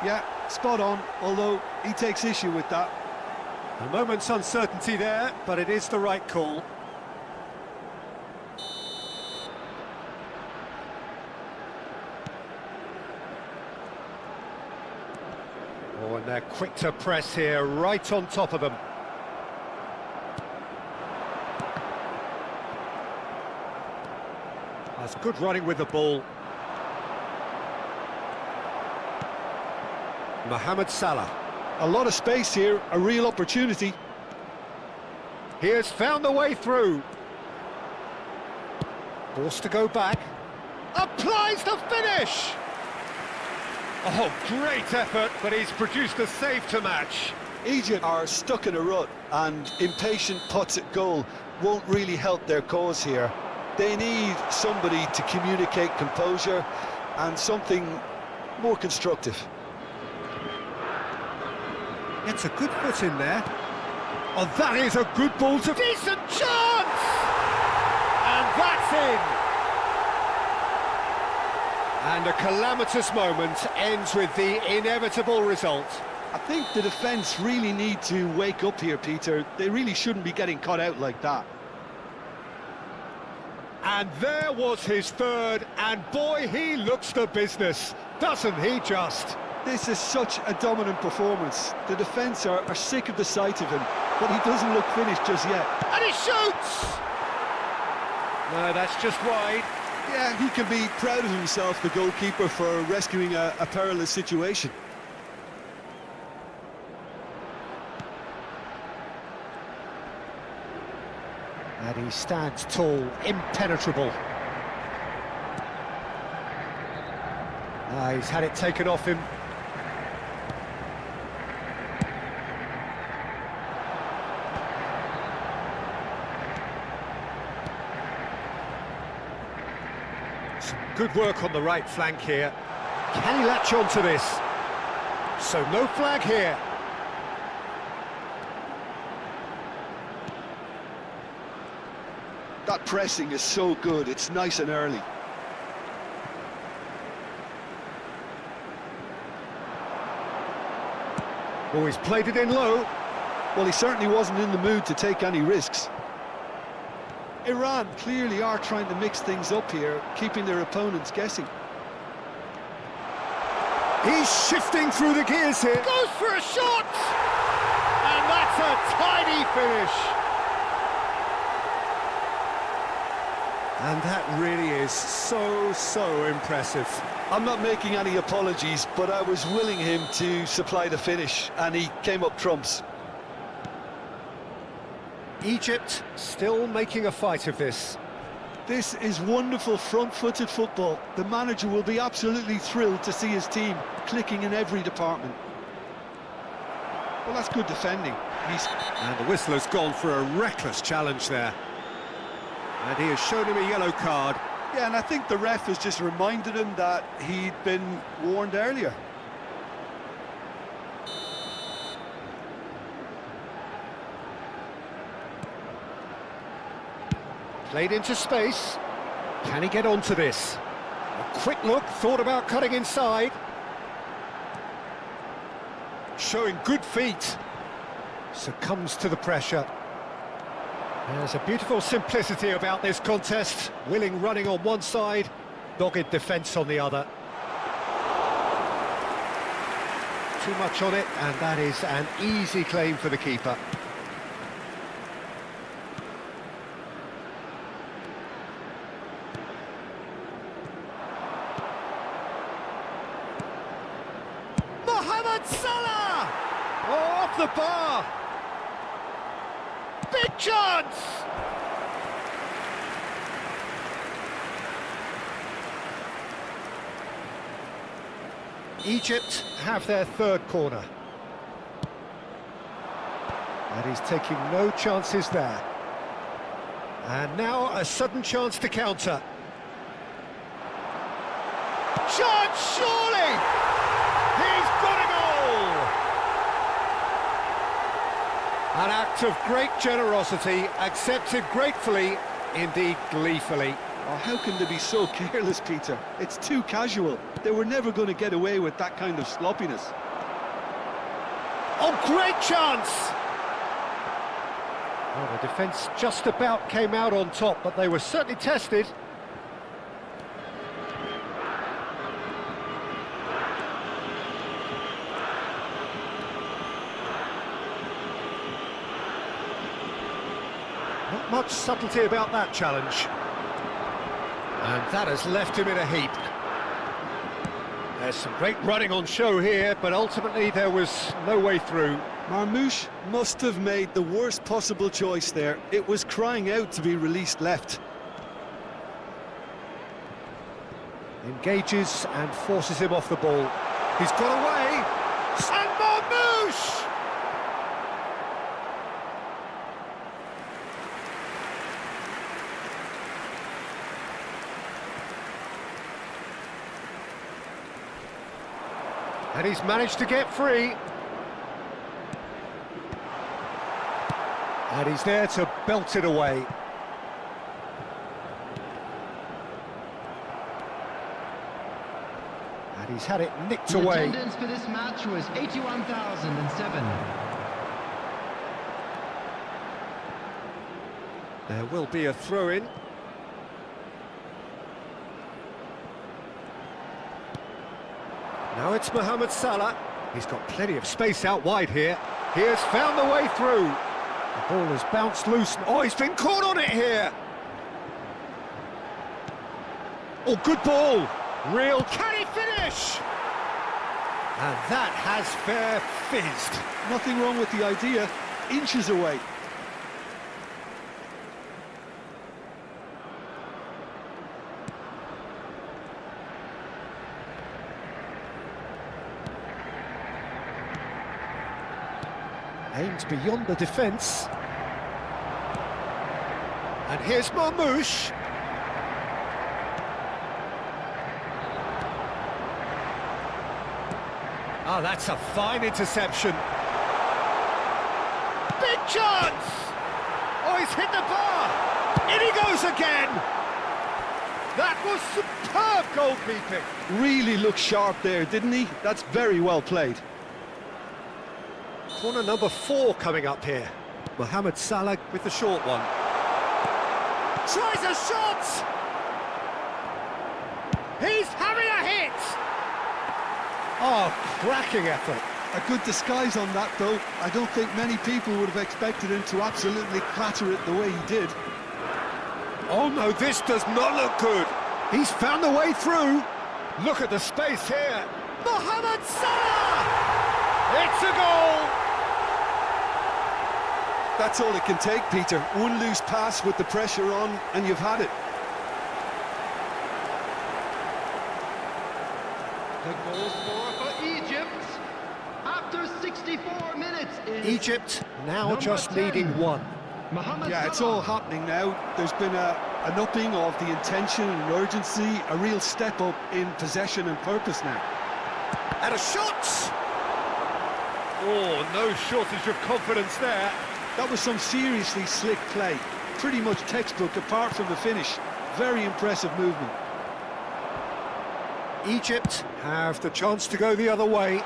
Yeah, spot on, although he takes issue with that. A moment's uncertainty there, but it is the right call. Oh, and they're quick to press here, right on top of them. That's good running with the ball. Mohamed Salah. A lot of space here, a real opportunity. He has found the way through. Forced to go back. Applies the finish! Oh, great effort, but he's produced a save to match. Egypt are stuck in a rut, and impatient putts at goal won't really help their cause here. They need somebody to communicate composure and something more constructive. It's a good foot in there. Oh, that is a good ball to... Decent chance! And that's in! And a calamitous moment ends with the inevitable result. I think the defence really need to wake up here, Peter. They really shouldn't be getting caught out like that. And there was his third, and boy, he looks the business, doesn't he just? This is such a dominant performance. The defence are sick of the sight of him, but he doesn't look finished just yet. And he shoots! No, that's just wide. Yeah, he can be proud of himself, the goalkeeper, for rescuing a perilous situation. And he stands tall, impenetrable. He's had it taken off him. Some good work on the right flank here. Can he latch on to this? So no flag here. That pressing is so good, it's nice and early. Oh, he's played it in low. Well, he certainly wasn't in the mood to take any risks. Iran clearly are trying to mix things up here, keeping their opponents guessing. He's shifting through the gears here. Goes for a shot! And that's a tidy finish. And that really is so impressive. I'm not making any apologies, but I was willing him to supply the finish, and he came up trumps. Egypt still making a fight of this. This is wonderful front-footed football. The manager will be absolutely thrilled to see his team clicking in every department. Well, that's good defending. And the whistler's gone for a reckless challenge there. And he has shown him a yellow card. Yeah, and I think the ref has just reminded him that he'd been warned earlier. Played into space. Can he get onto this? A quick look, thought about cutting inside. Showing good feet. Succumbs to the pressure. There's a beautiful simplicity about this contest. Willing running on one side, dogged defence on the other. Too much on it, and that is an easy claim for the keeper. Salah! Oh, off the bar! Big chance! Egypt have their third corner. And he's taking no chances there. And now a sudden chance to counter. Chance, surely! He's got a goal! An act of great generosity, accepted gratefully, indeed gleefully. Oh, how can they be so careless, Peter? It's too casual. They were never going to get away with that kind of sloppiness. Oh, great chance! Well, the defence just about came out on top, but they were certainly tested. Not much subtlety about that challenge. And that has left him in a heap. There's some great running on show here, but ultimately there was no way through. Marmoush must have made the worst possible choice there. It was crying out to be released left. Engages and forces him off the ball. He's got away. And Marmoush! And he's managed to get free. And he's there to belt it away. And he's had it nicked away. Attendance for this match was 81,007. There will be a throw-in. Now it's Mohamed Salah. He's got plenty of space out wide here. He has found the way through. The ball has bounced loose. Oh, he's been caught on it here. Oh, good ball. Real. Can he finish? And that has fair fizzed. Nothing wrong with the idea. Inches away. Aimed beyond the defence. And here's Marmoush. Oh, that's a fine interception. Big chance! Oh, he's hit the bar! In he goes again! That was superb goalkeeping. Really looked sharp there, didn't he? That's very well played. Corner number 4 coming up here. Mohamed Salah with the short one. Tries a shot! He's having a hit! Oh, cracking effort. A good disguise on that, though. I don't think many people would have expected him to absolutely clatter it the way he did. Oh no, this does not look good. He's found the way through. Look at the space here. Mohamed Salah! It's a goal! That's all it can take, Peter. One loose pass with the pressure on, and you've had it. The goal scorer for Egypt after 64 minutes is Egypt now number just 10, needing one. Mohamed Yeah, it's Salah. all happening now. There's been an upping of the intention and urgency, a real step up in possession and purpose now. And a shot! Oh, no shortage of confidence there. That was some seriously slick play. Pretty much textbook apart from the finish. Very impressive movement. Egypt have the chance to go the other way.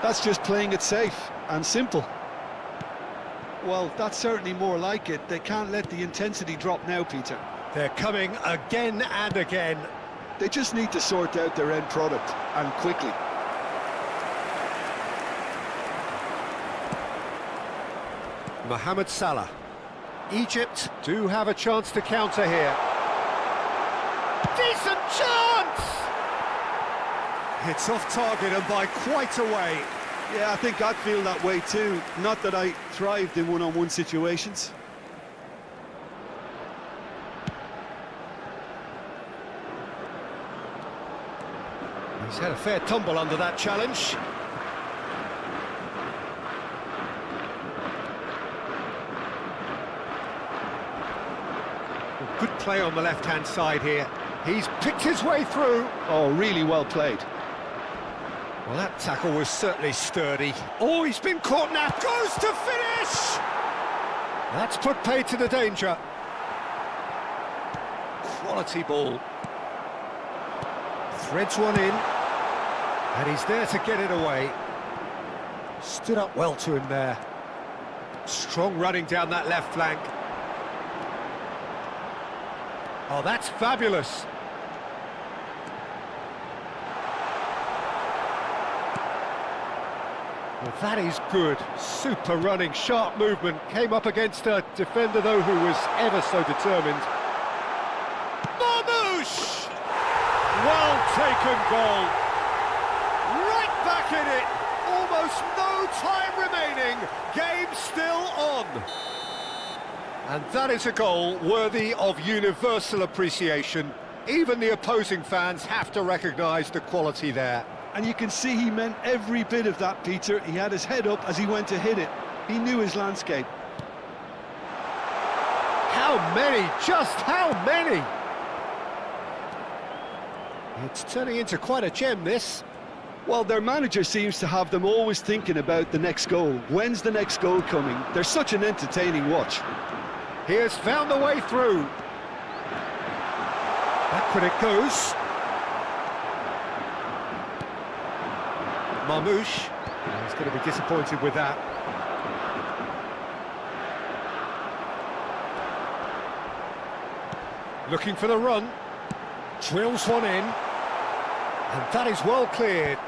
That's just playing it safe and simple. Well, that's certainly more like it. They can't let the intensity drop now, Peter. They're coming again and again. They just need to sort out their end product, and quickly. Mohamed Salah. Egypt do have a chance to counter here. Decent chance! It's off target and by quite a way. Yeah, I think I'd feel that way too. Not that I thrived in one-on-one situations. He's had a fair tumble under that challenge. Good play on the left-hand side here. He's picked his way through. Oh, really well played. Well, that tackle was certainly sturdy. Oh, he's been caught now. Goes to finish! That's put paid to the danger. Quality ball. Threads one in. And he's there to get it away. Stood up well to him there. Strong running down that left flank. Oh, that's fabulous. Well, that is good. Super running, sharp movement. Came up against a defender, though, who was ever so determined. Marmoush! Well taken goal. Right back in it. Almost no time remaining. Game still on. And that is a goal worthy of universal appreciation. Even the opposing fans have to recognise the quality there. And you can see he meant every bit of that, Peter. He had his head up as he went to hit it. He knew his landscape. How many? Just how many? It's turning into quite a gem, this. Well, their manager seems to have them always thinking about the next goal. When's the next goal coming? They're such an entertaining watch. He has found the way through. Backward it goes. Marmoush. He's going to be disappointed with that. Looking for the run. Drills one in. And that is well cleared.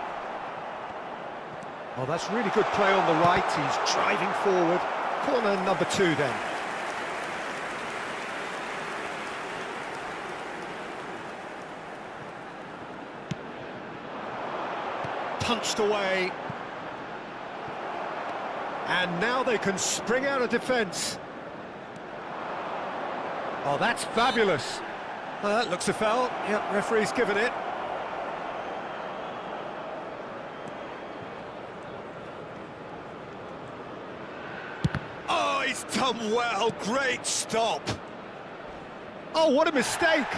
Oh, that's really good play on the right. He's driving forward. Corner number 2 then. Punched away. And now they can spring out of defence. Oh, that's fabulous. That looks a foul. Yep, referee's given it. Oh, he's done well. Great stop. Oh, what a mistake.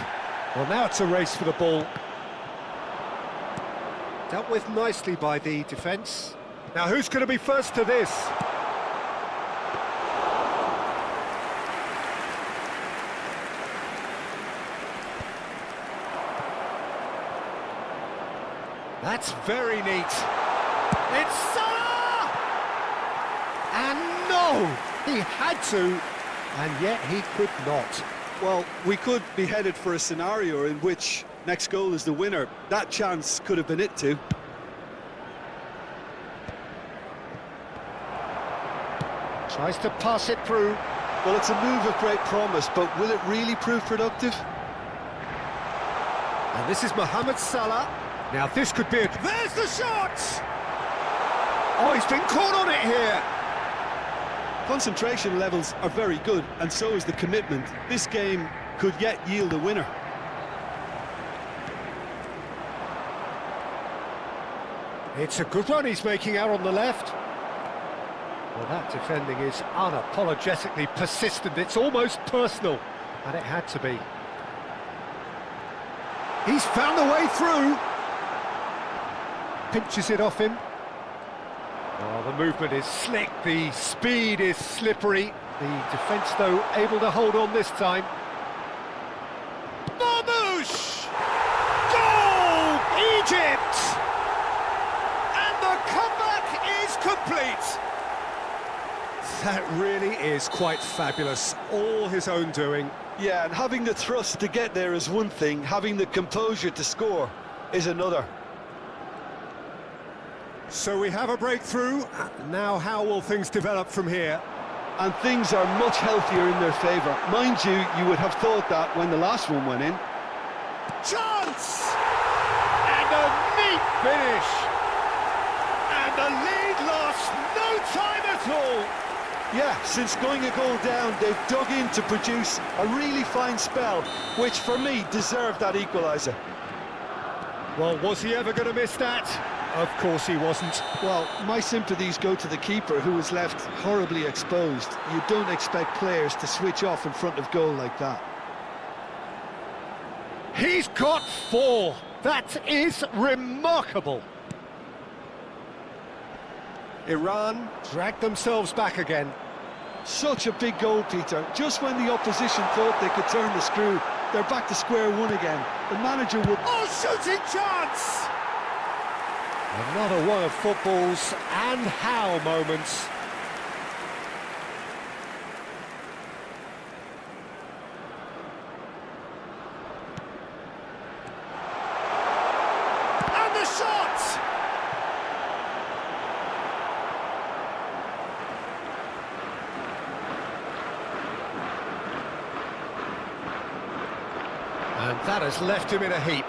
Well, now it's a race for the ball. Dealt with nicely by the defence. Now, who's going to be first to this? That's very neat. It's Salah! And no! He had to, and yet he could not. Well, we could be headed for a scenario in which next goal is the winner. That chance could have been it too. Tries to pass it through. Well, it's a move of great promise, but will it really prove productive? And this is Mohamed Salah. Now this could be a... There's the shot! Oh, he's been caught on it here. Concentration levels are very good, and so is the commitment. This game could yet yield a winner. It's a good run he's making out on the left. Well, that defending is unapologetically persistent. It's almost personal, and it had to be. He's found a way through. Pinches it off him. Oh, the movement is slick, the speed is slippery. The defence, though, able to hold on this time. Marmouche! Goal! Egypt! And the comeback is complete! That really is quite fabulous. All his own doing. Yeah, and having the thrust to get there is one thing, having the composure to score is another. So we have a breakthrough. Now how will things develop from here? And things are much healthier in their favour. Mind you, you would have thought that when the last one went in. Chance! And a neat finish! And the lead lost no time at all! Yeah, since going a goal down, they've dug in to produce a really fine spell, which for me deserved that equaliser. Well, was he ever going to miss that? Of course he wasn't. Well, my sympathies go to the keeper, who was left horribly exposed. You don't expect players to switch off in front of goal like that. He's got 4. That is remarkable. Iran dragged themselves back again. Such a big goal, Peter. Just when the opposition thought they could turn the screw, they're back to square one again. The manager would... Oh, shooting chance! Another one of football's and how moments. And the shot! And that has left him in a heap.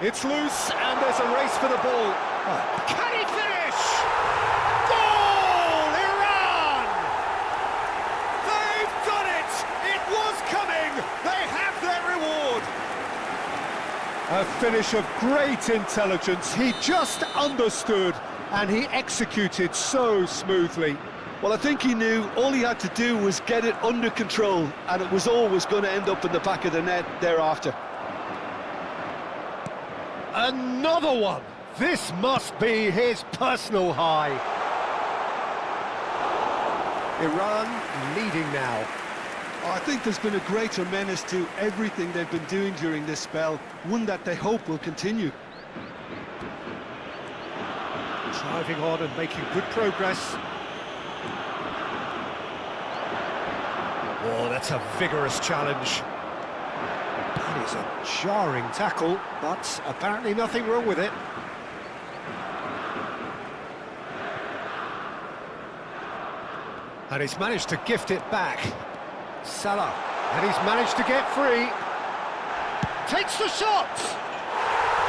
It's loose, and there's a race for the ball. Can he finish? Goal, Iran! They've done it! It was coming! They have their reward! A finish of great intelligence. He just understood, and he executed so smoothly. Well, I think he knew all he had to do was get it under control, and it was always going to end up in the back of the net thereafter. Another one! This must be his personal high. Iran leading now. Oh, I think there's been a greater menace to everything they've been doing during this spell, one that they hope will continue. Driving on and making good progress. Oh, that's a vigorous challenge. That is a jarring tackle, but apparently nothing wrong with it. And he's managed to gift it back. Salah, and he's managed to get free. Takes the shot!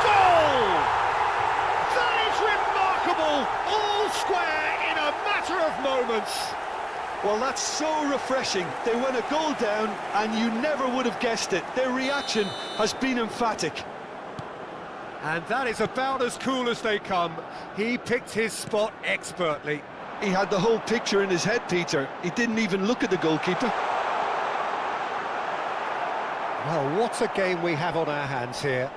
Goal! That is remarkable! All square in a matter of moments. Well, that's so refreshing. They went a goal down and you never would have guessed it. Their reaction has been emphatic. And that is about as cool as they come. He picked his spot expertly. He had the whole picture in his head, Peter. He didn't even look at the goalkeeper. Well, what a game we have on our hands here.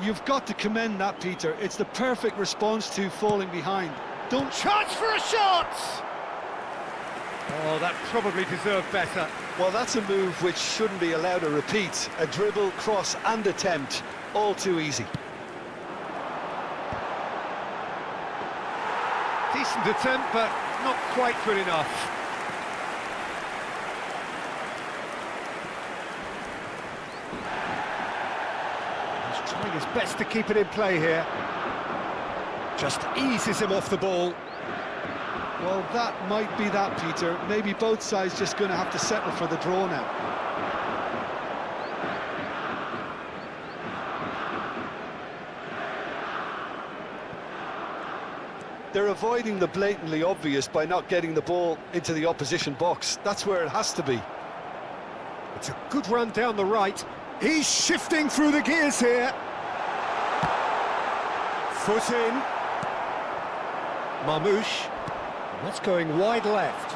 You've got to commend that, Peter. It's the perfect response to falling behind. Don't... Chance for a shot! Oh, that probably deserved better. Well, that's a move which shouldn't be allowed to repeat. A dribble, cross and attempt. All too easy. Decent attempt, but not quite good enough. He's trying his best to keep it in play here. Just eases him off the ball. Well, that might be that, Peter. Maybe both sides just going to have to settle for the draw now. They're avoiding the blatantly obvious by not getting the ball into the opposition box. That's where it has to be. It's a good run down the right. He's shifting through the gears here. Foot in. Marmouche. That's going wide left.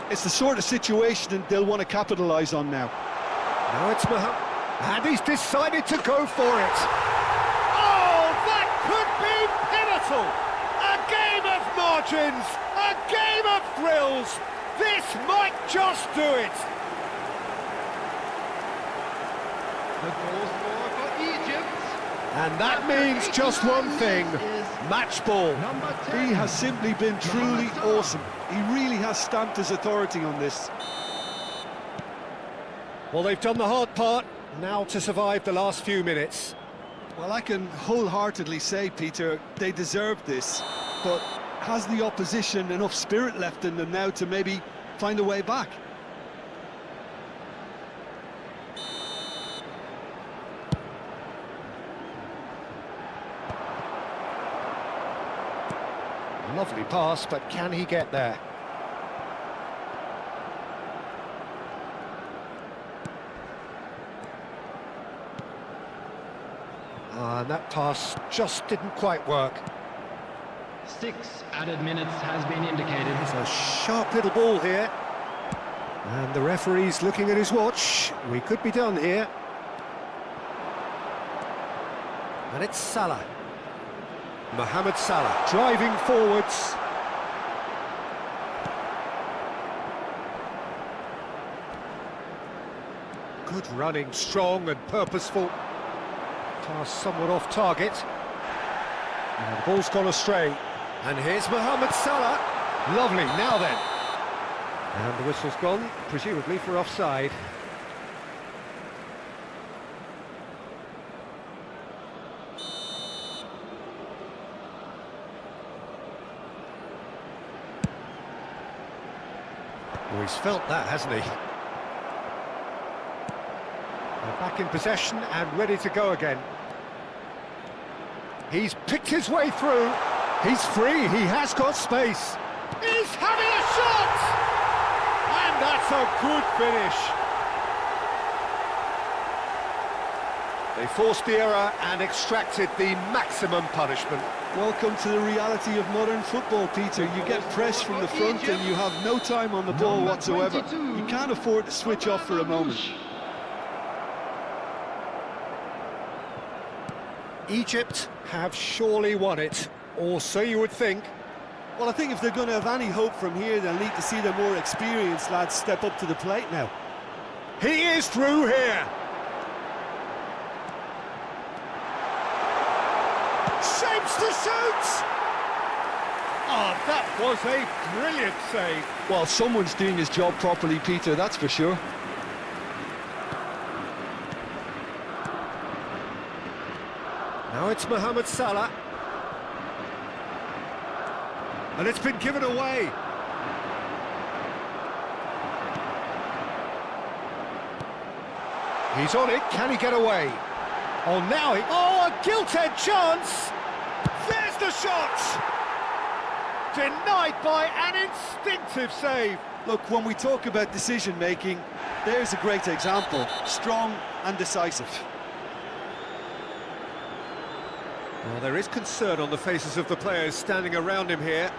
It's the sort of situation they'll want to capitalise on now. Now it's Mohammed. And he's decided to go for it. Oh, that could be pivotal. A game of margins, a game of thrills. This might just do it. The goal scorer for Egypt. And that means just one thing, match ball. Number 10. He has simply been truly awesome. He really has stamped his authority on this. Well, they've done the hard part, now to survive the last few minutes. Well, I can wholeheartedly say, Peter, they deserved this, but has the opposition enough spirit left in them now to maybe find a way back? Lovely pass, but can he get there? And that pass just didn't quite work. 6 added minutes has been indicated. It's a sharp little ball here. And the referee's looking at his watch. We could be done here. And it's Salah. Mohamed Salah driving forwards. Good running, strong and purposeful. Pass somewhat off target. And the ball's gone astray. And here's Mohamed Salah. Lovely, now then. And the whistle's gone, presumably for offside. Well, he's felt that, hasn't he? They're back in possession and ready to go again. He's picked his way through. He's free, he has got space. He's having a shot! And that's a good finish. They forced the error and extracted the maximum punishment. Welcome to the reality of modern football, Peter. You get pressed from the front and you have no time on the ball whatsoever. You can't afford to switch off for a moment. Egypt have surely won it, or so you would think. Well, I think if they're going to have any hope from here, they'll need to see their more experienced lads step up to the plate now. He is through here. Shapes to shoot! Oh, that was a brilliant save. Well, someone's doing his job properly, Peter, that's for sure. Now it's Mohamed Salah. And it's been given away. He's on it, can he get away? Oh, now he... Oh, a gilt-edged chance! There's the shot! Denied by an instinctive save. Look, when we talk about decision-making, there's a great example. Strong and decisive. Well, there is concern on the faces of the players standing around him here.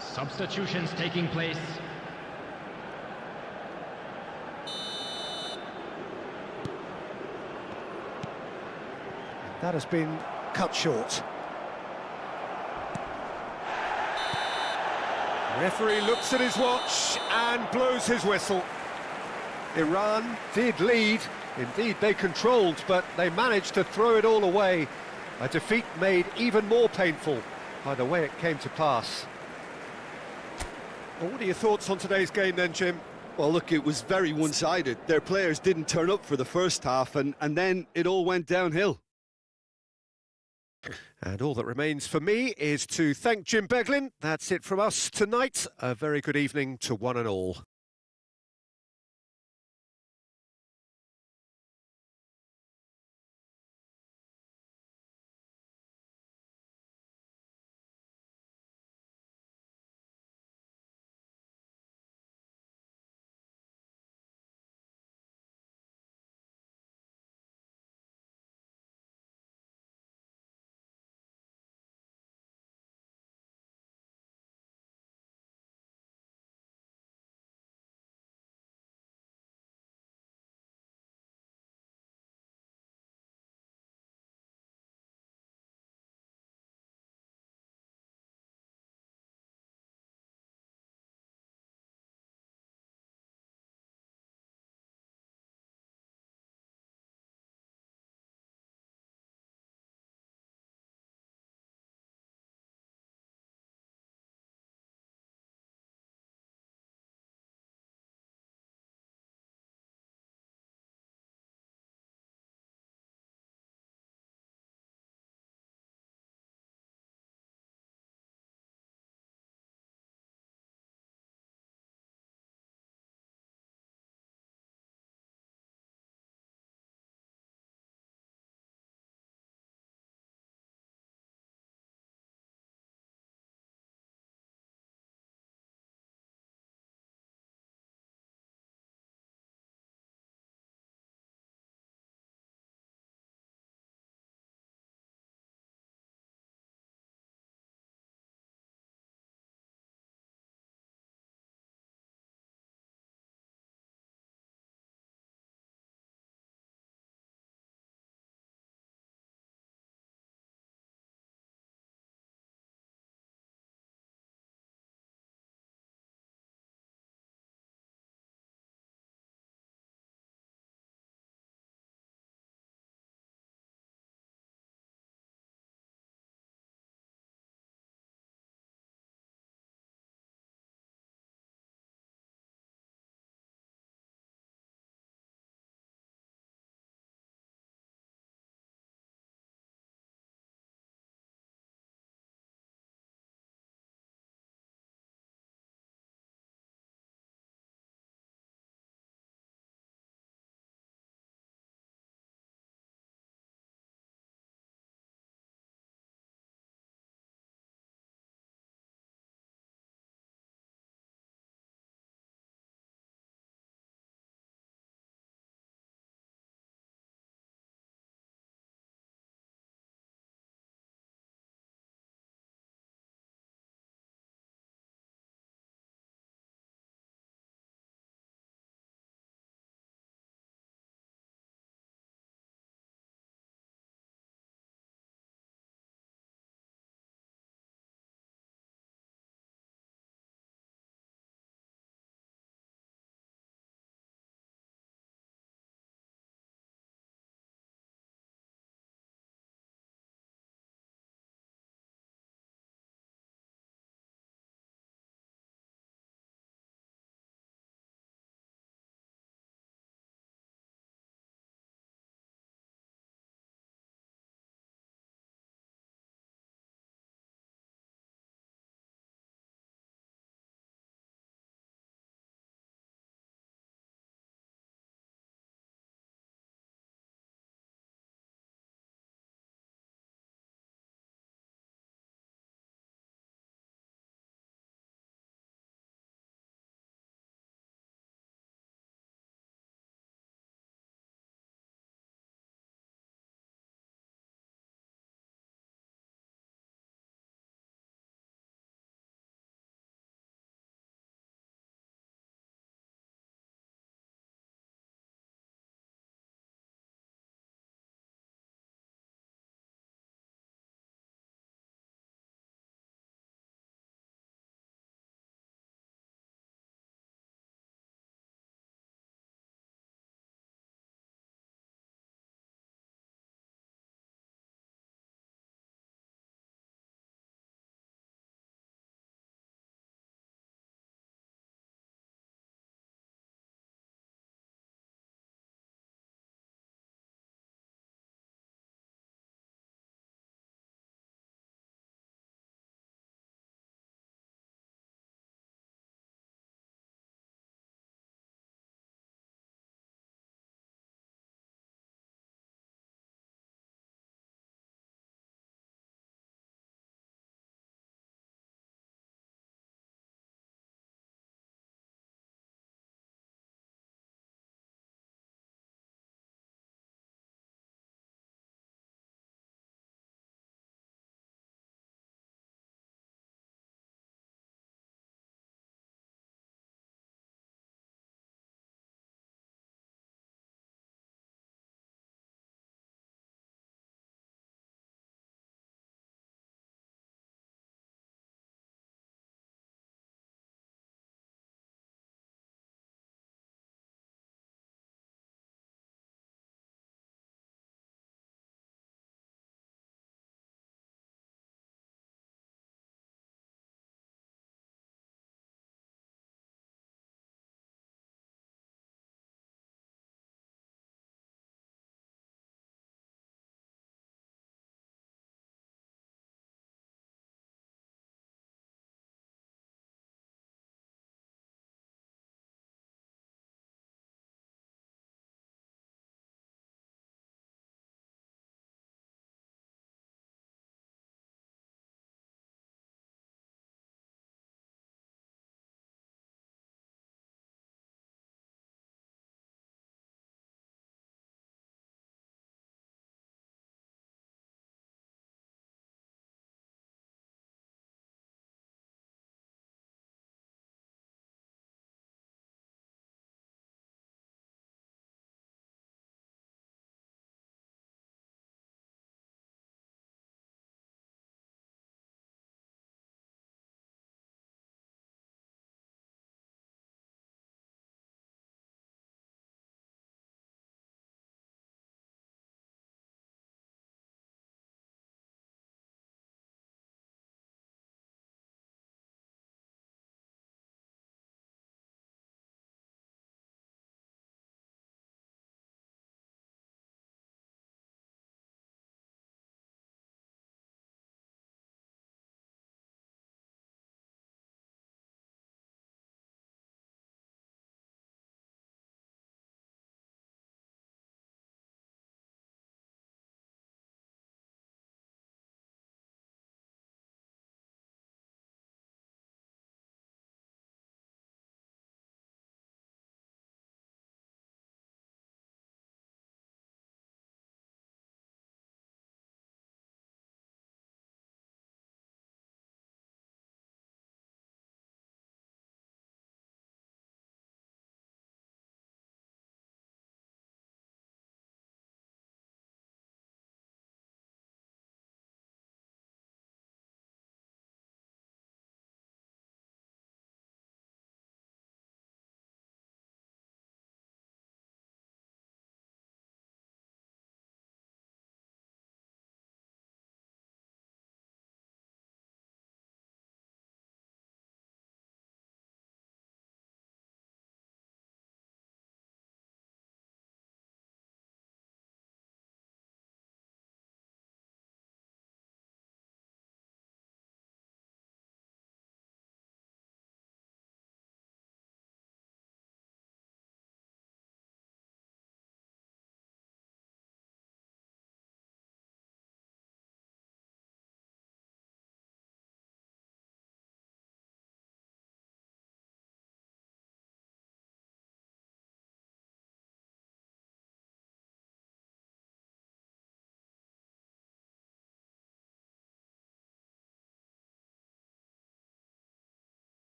Substitutions taking place. That has been cut short. Referee looks at his watch and blows his whistle. Iran did lead, indeed they controlled, but they managed to throw it all away. A defeat made even more painful by the way it came to pass. Well, what are your thoughts on today's game then, Jim? Well, look, it was very one-sided. Their players didn't turn up for the first half, and then it all went downhill. And all that remains for me is to thank Jim Beglin. That's it from us tonight. A very good evening to one and all.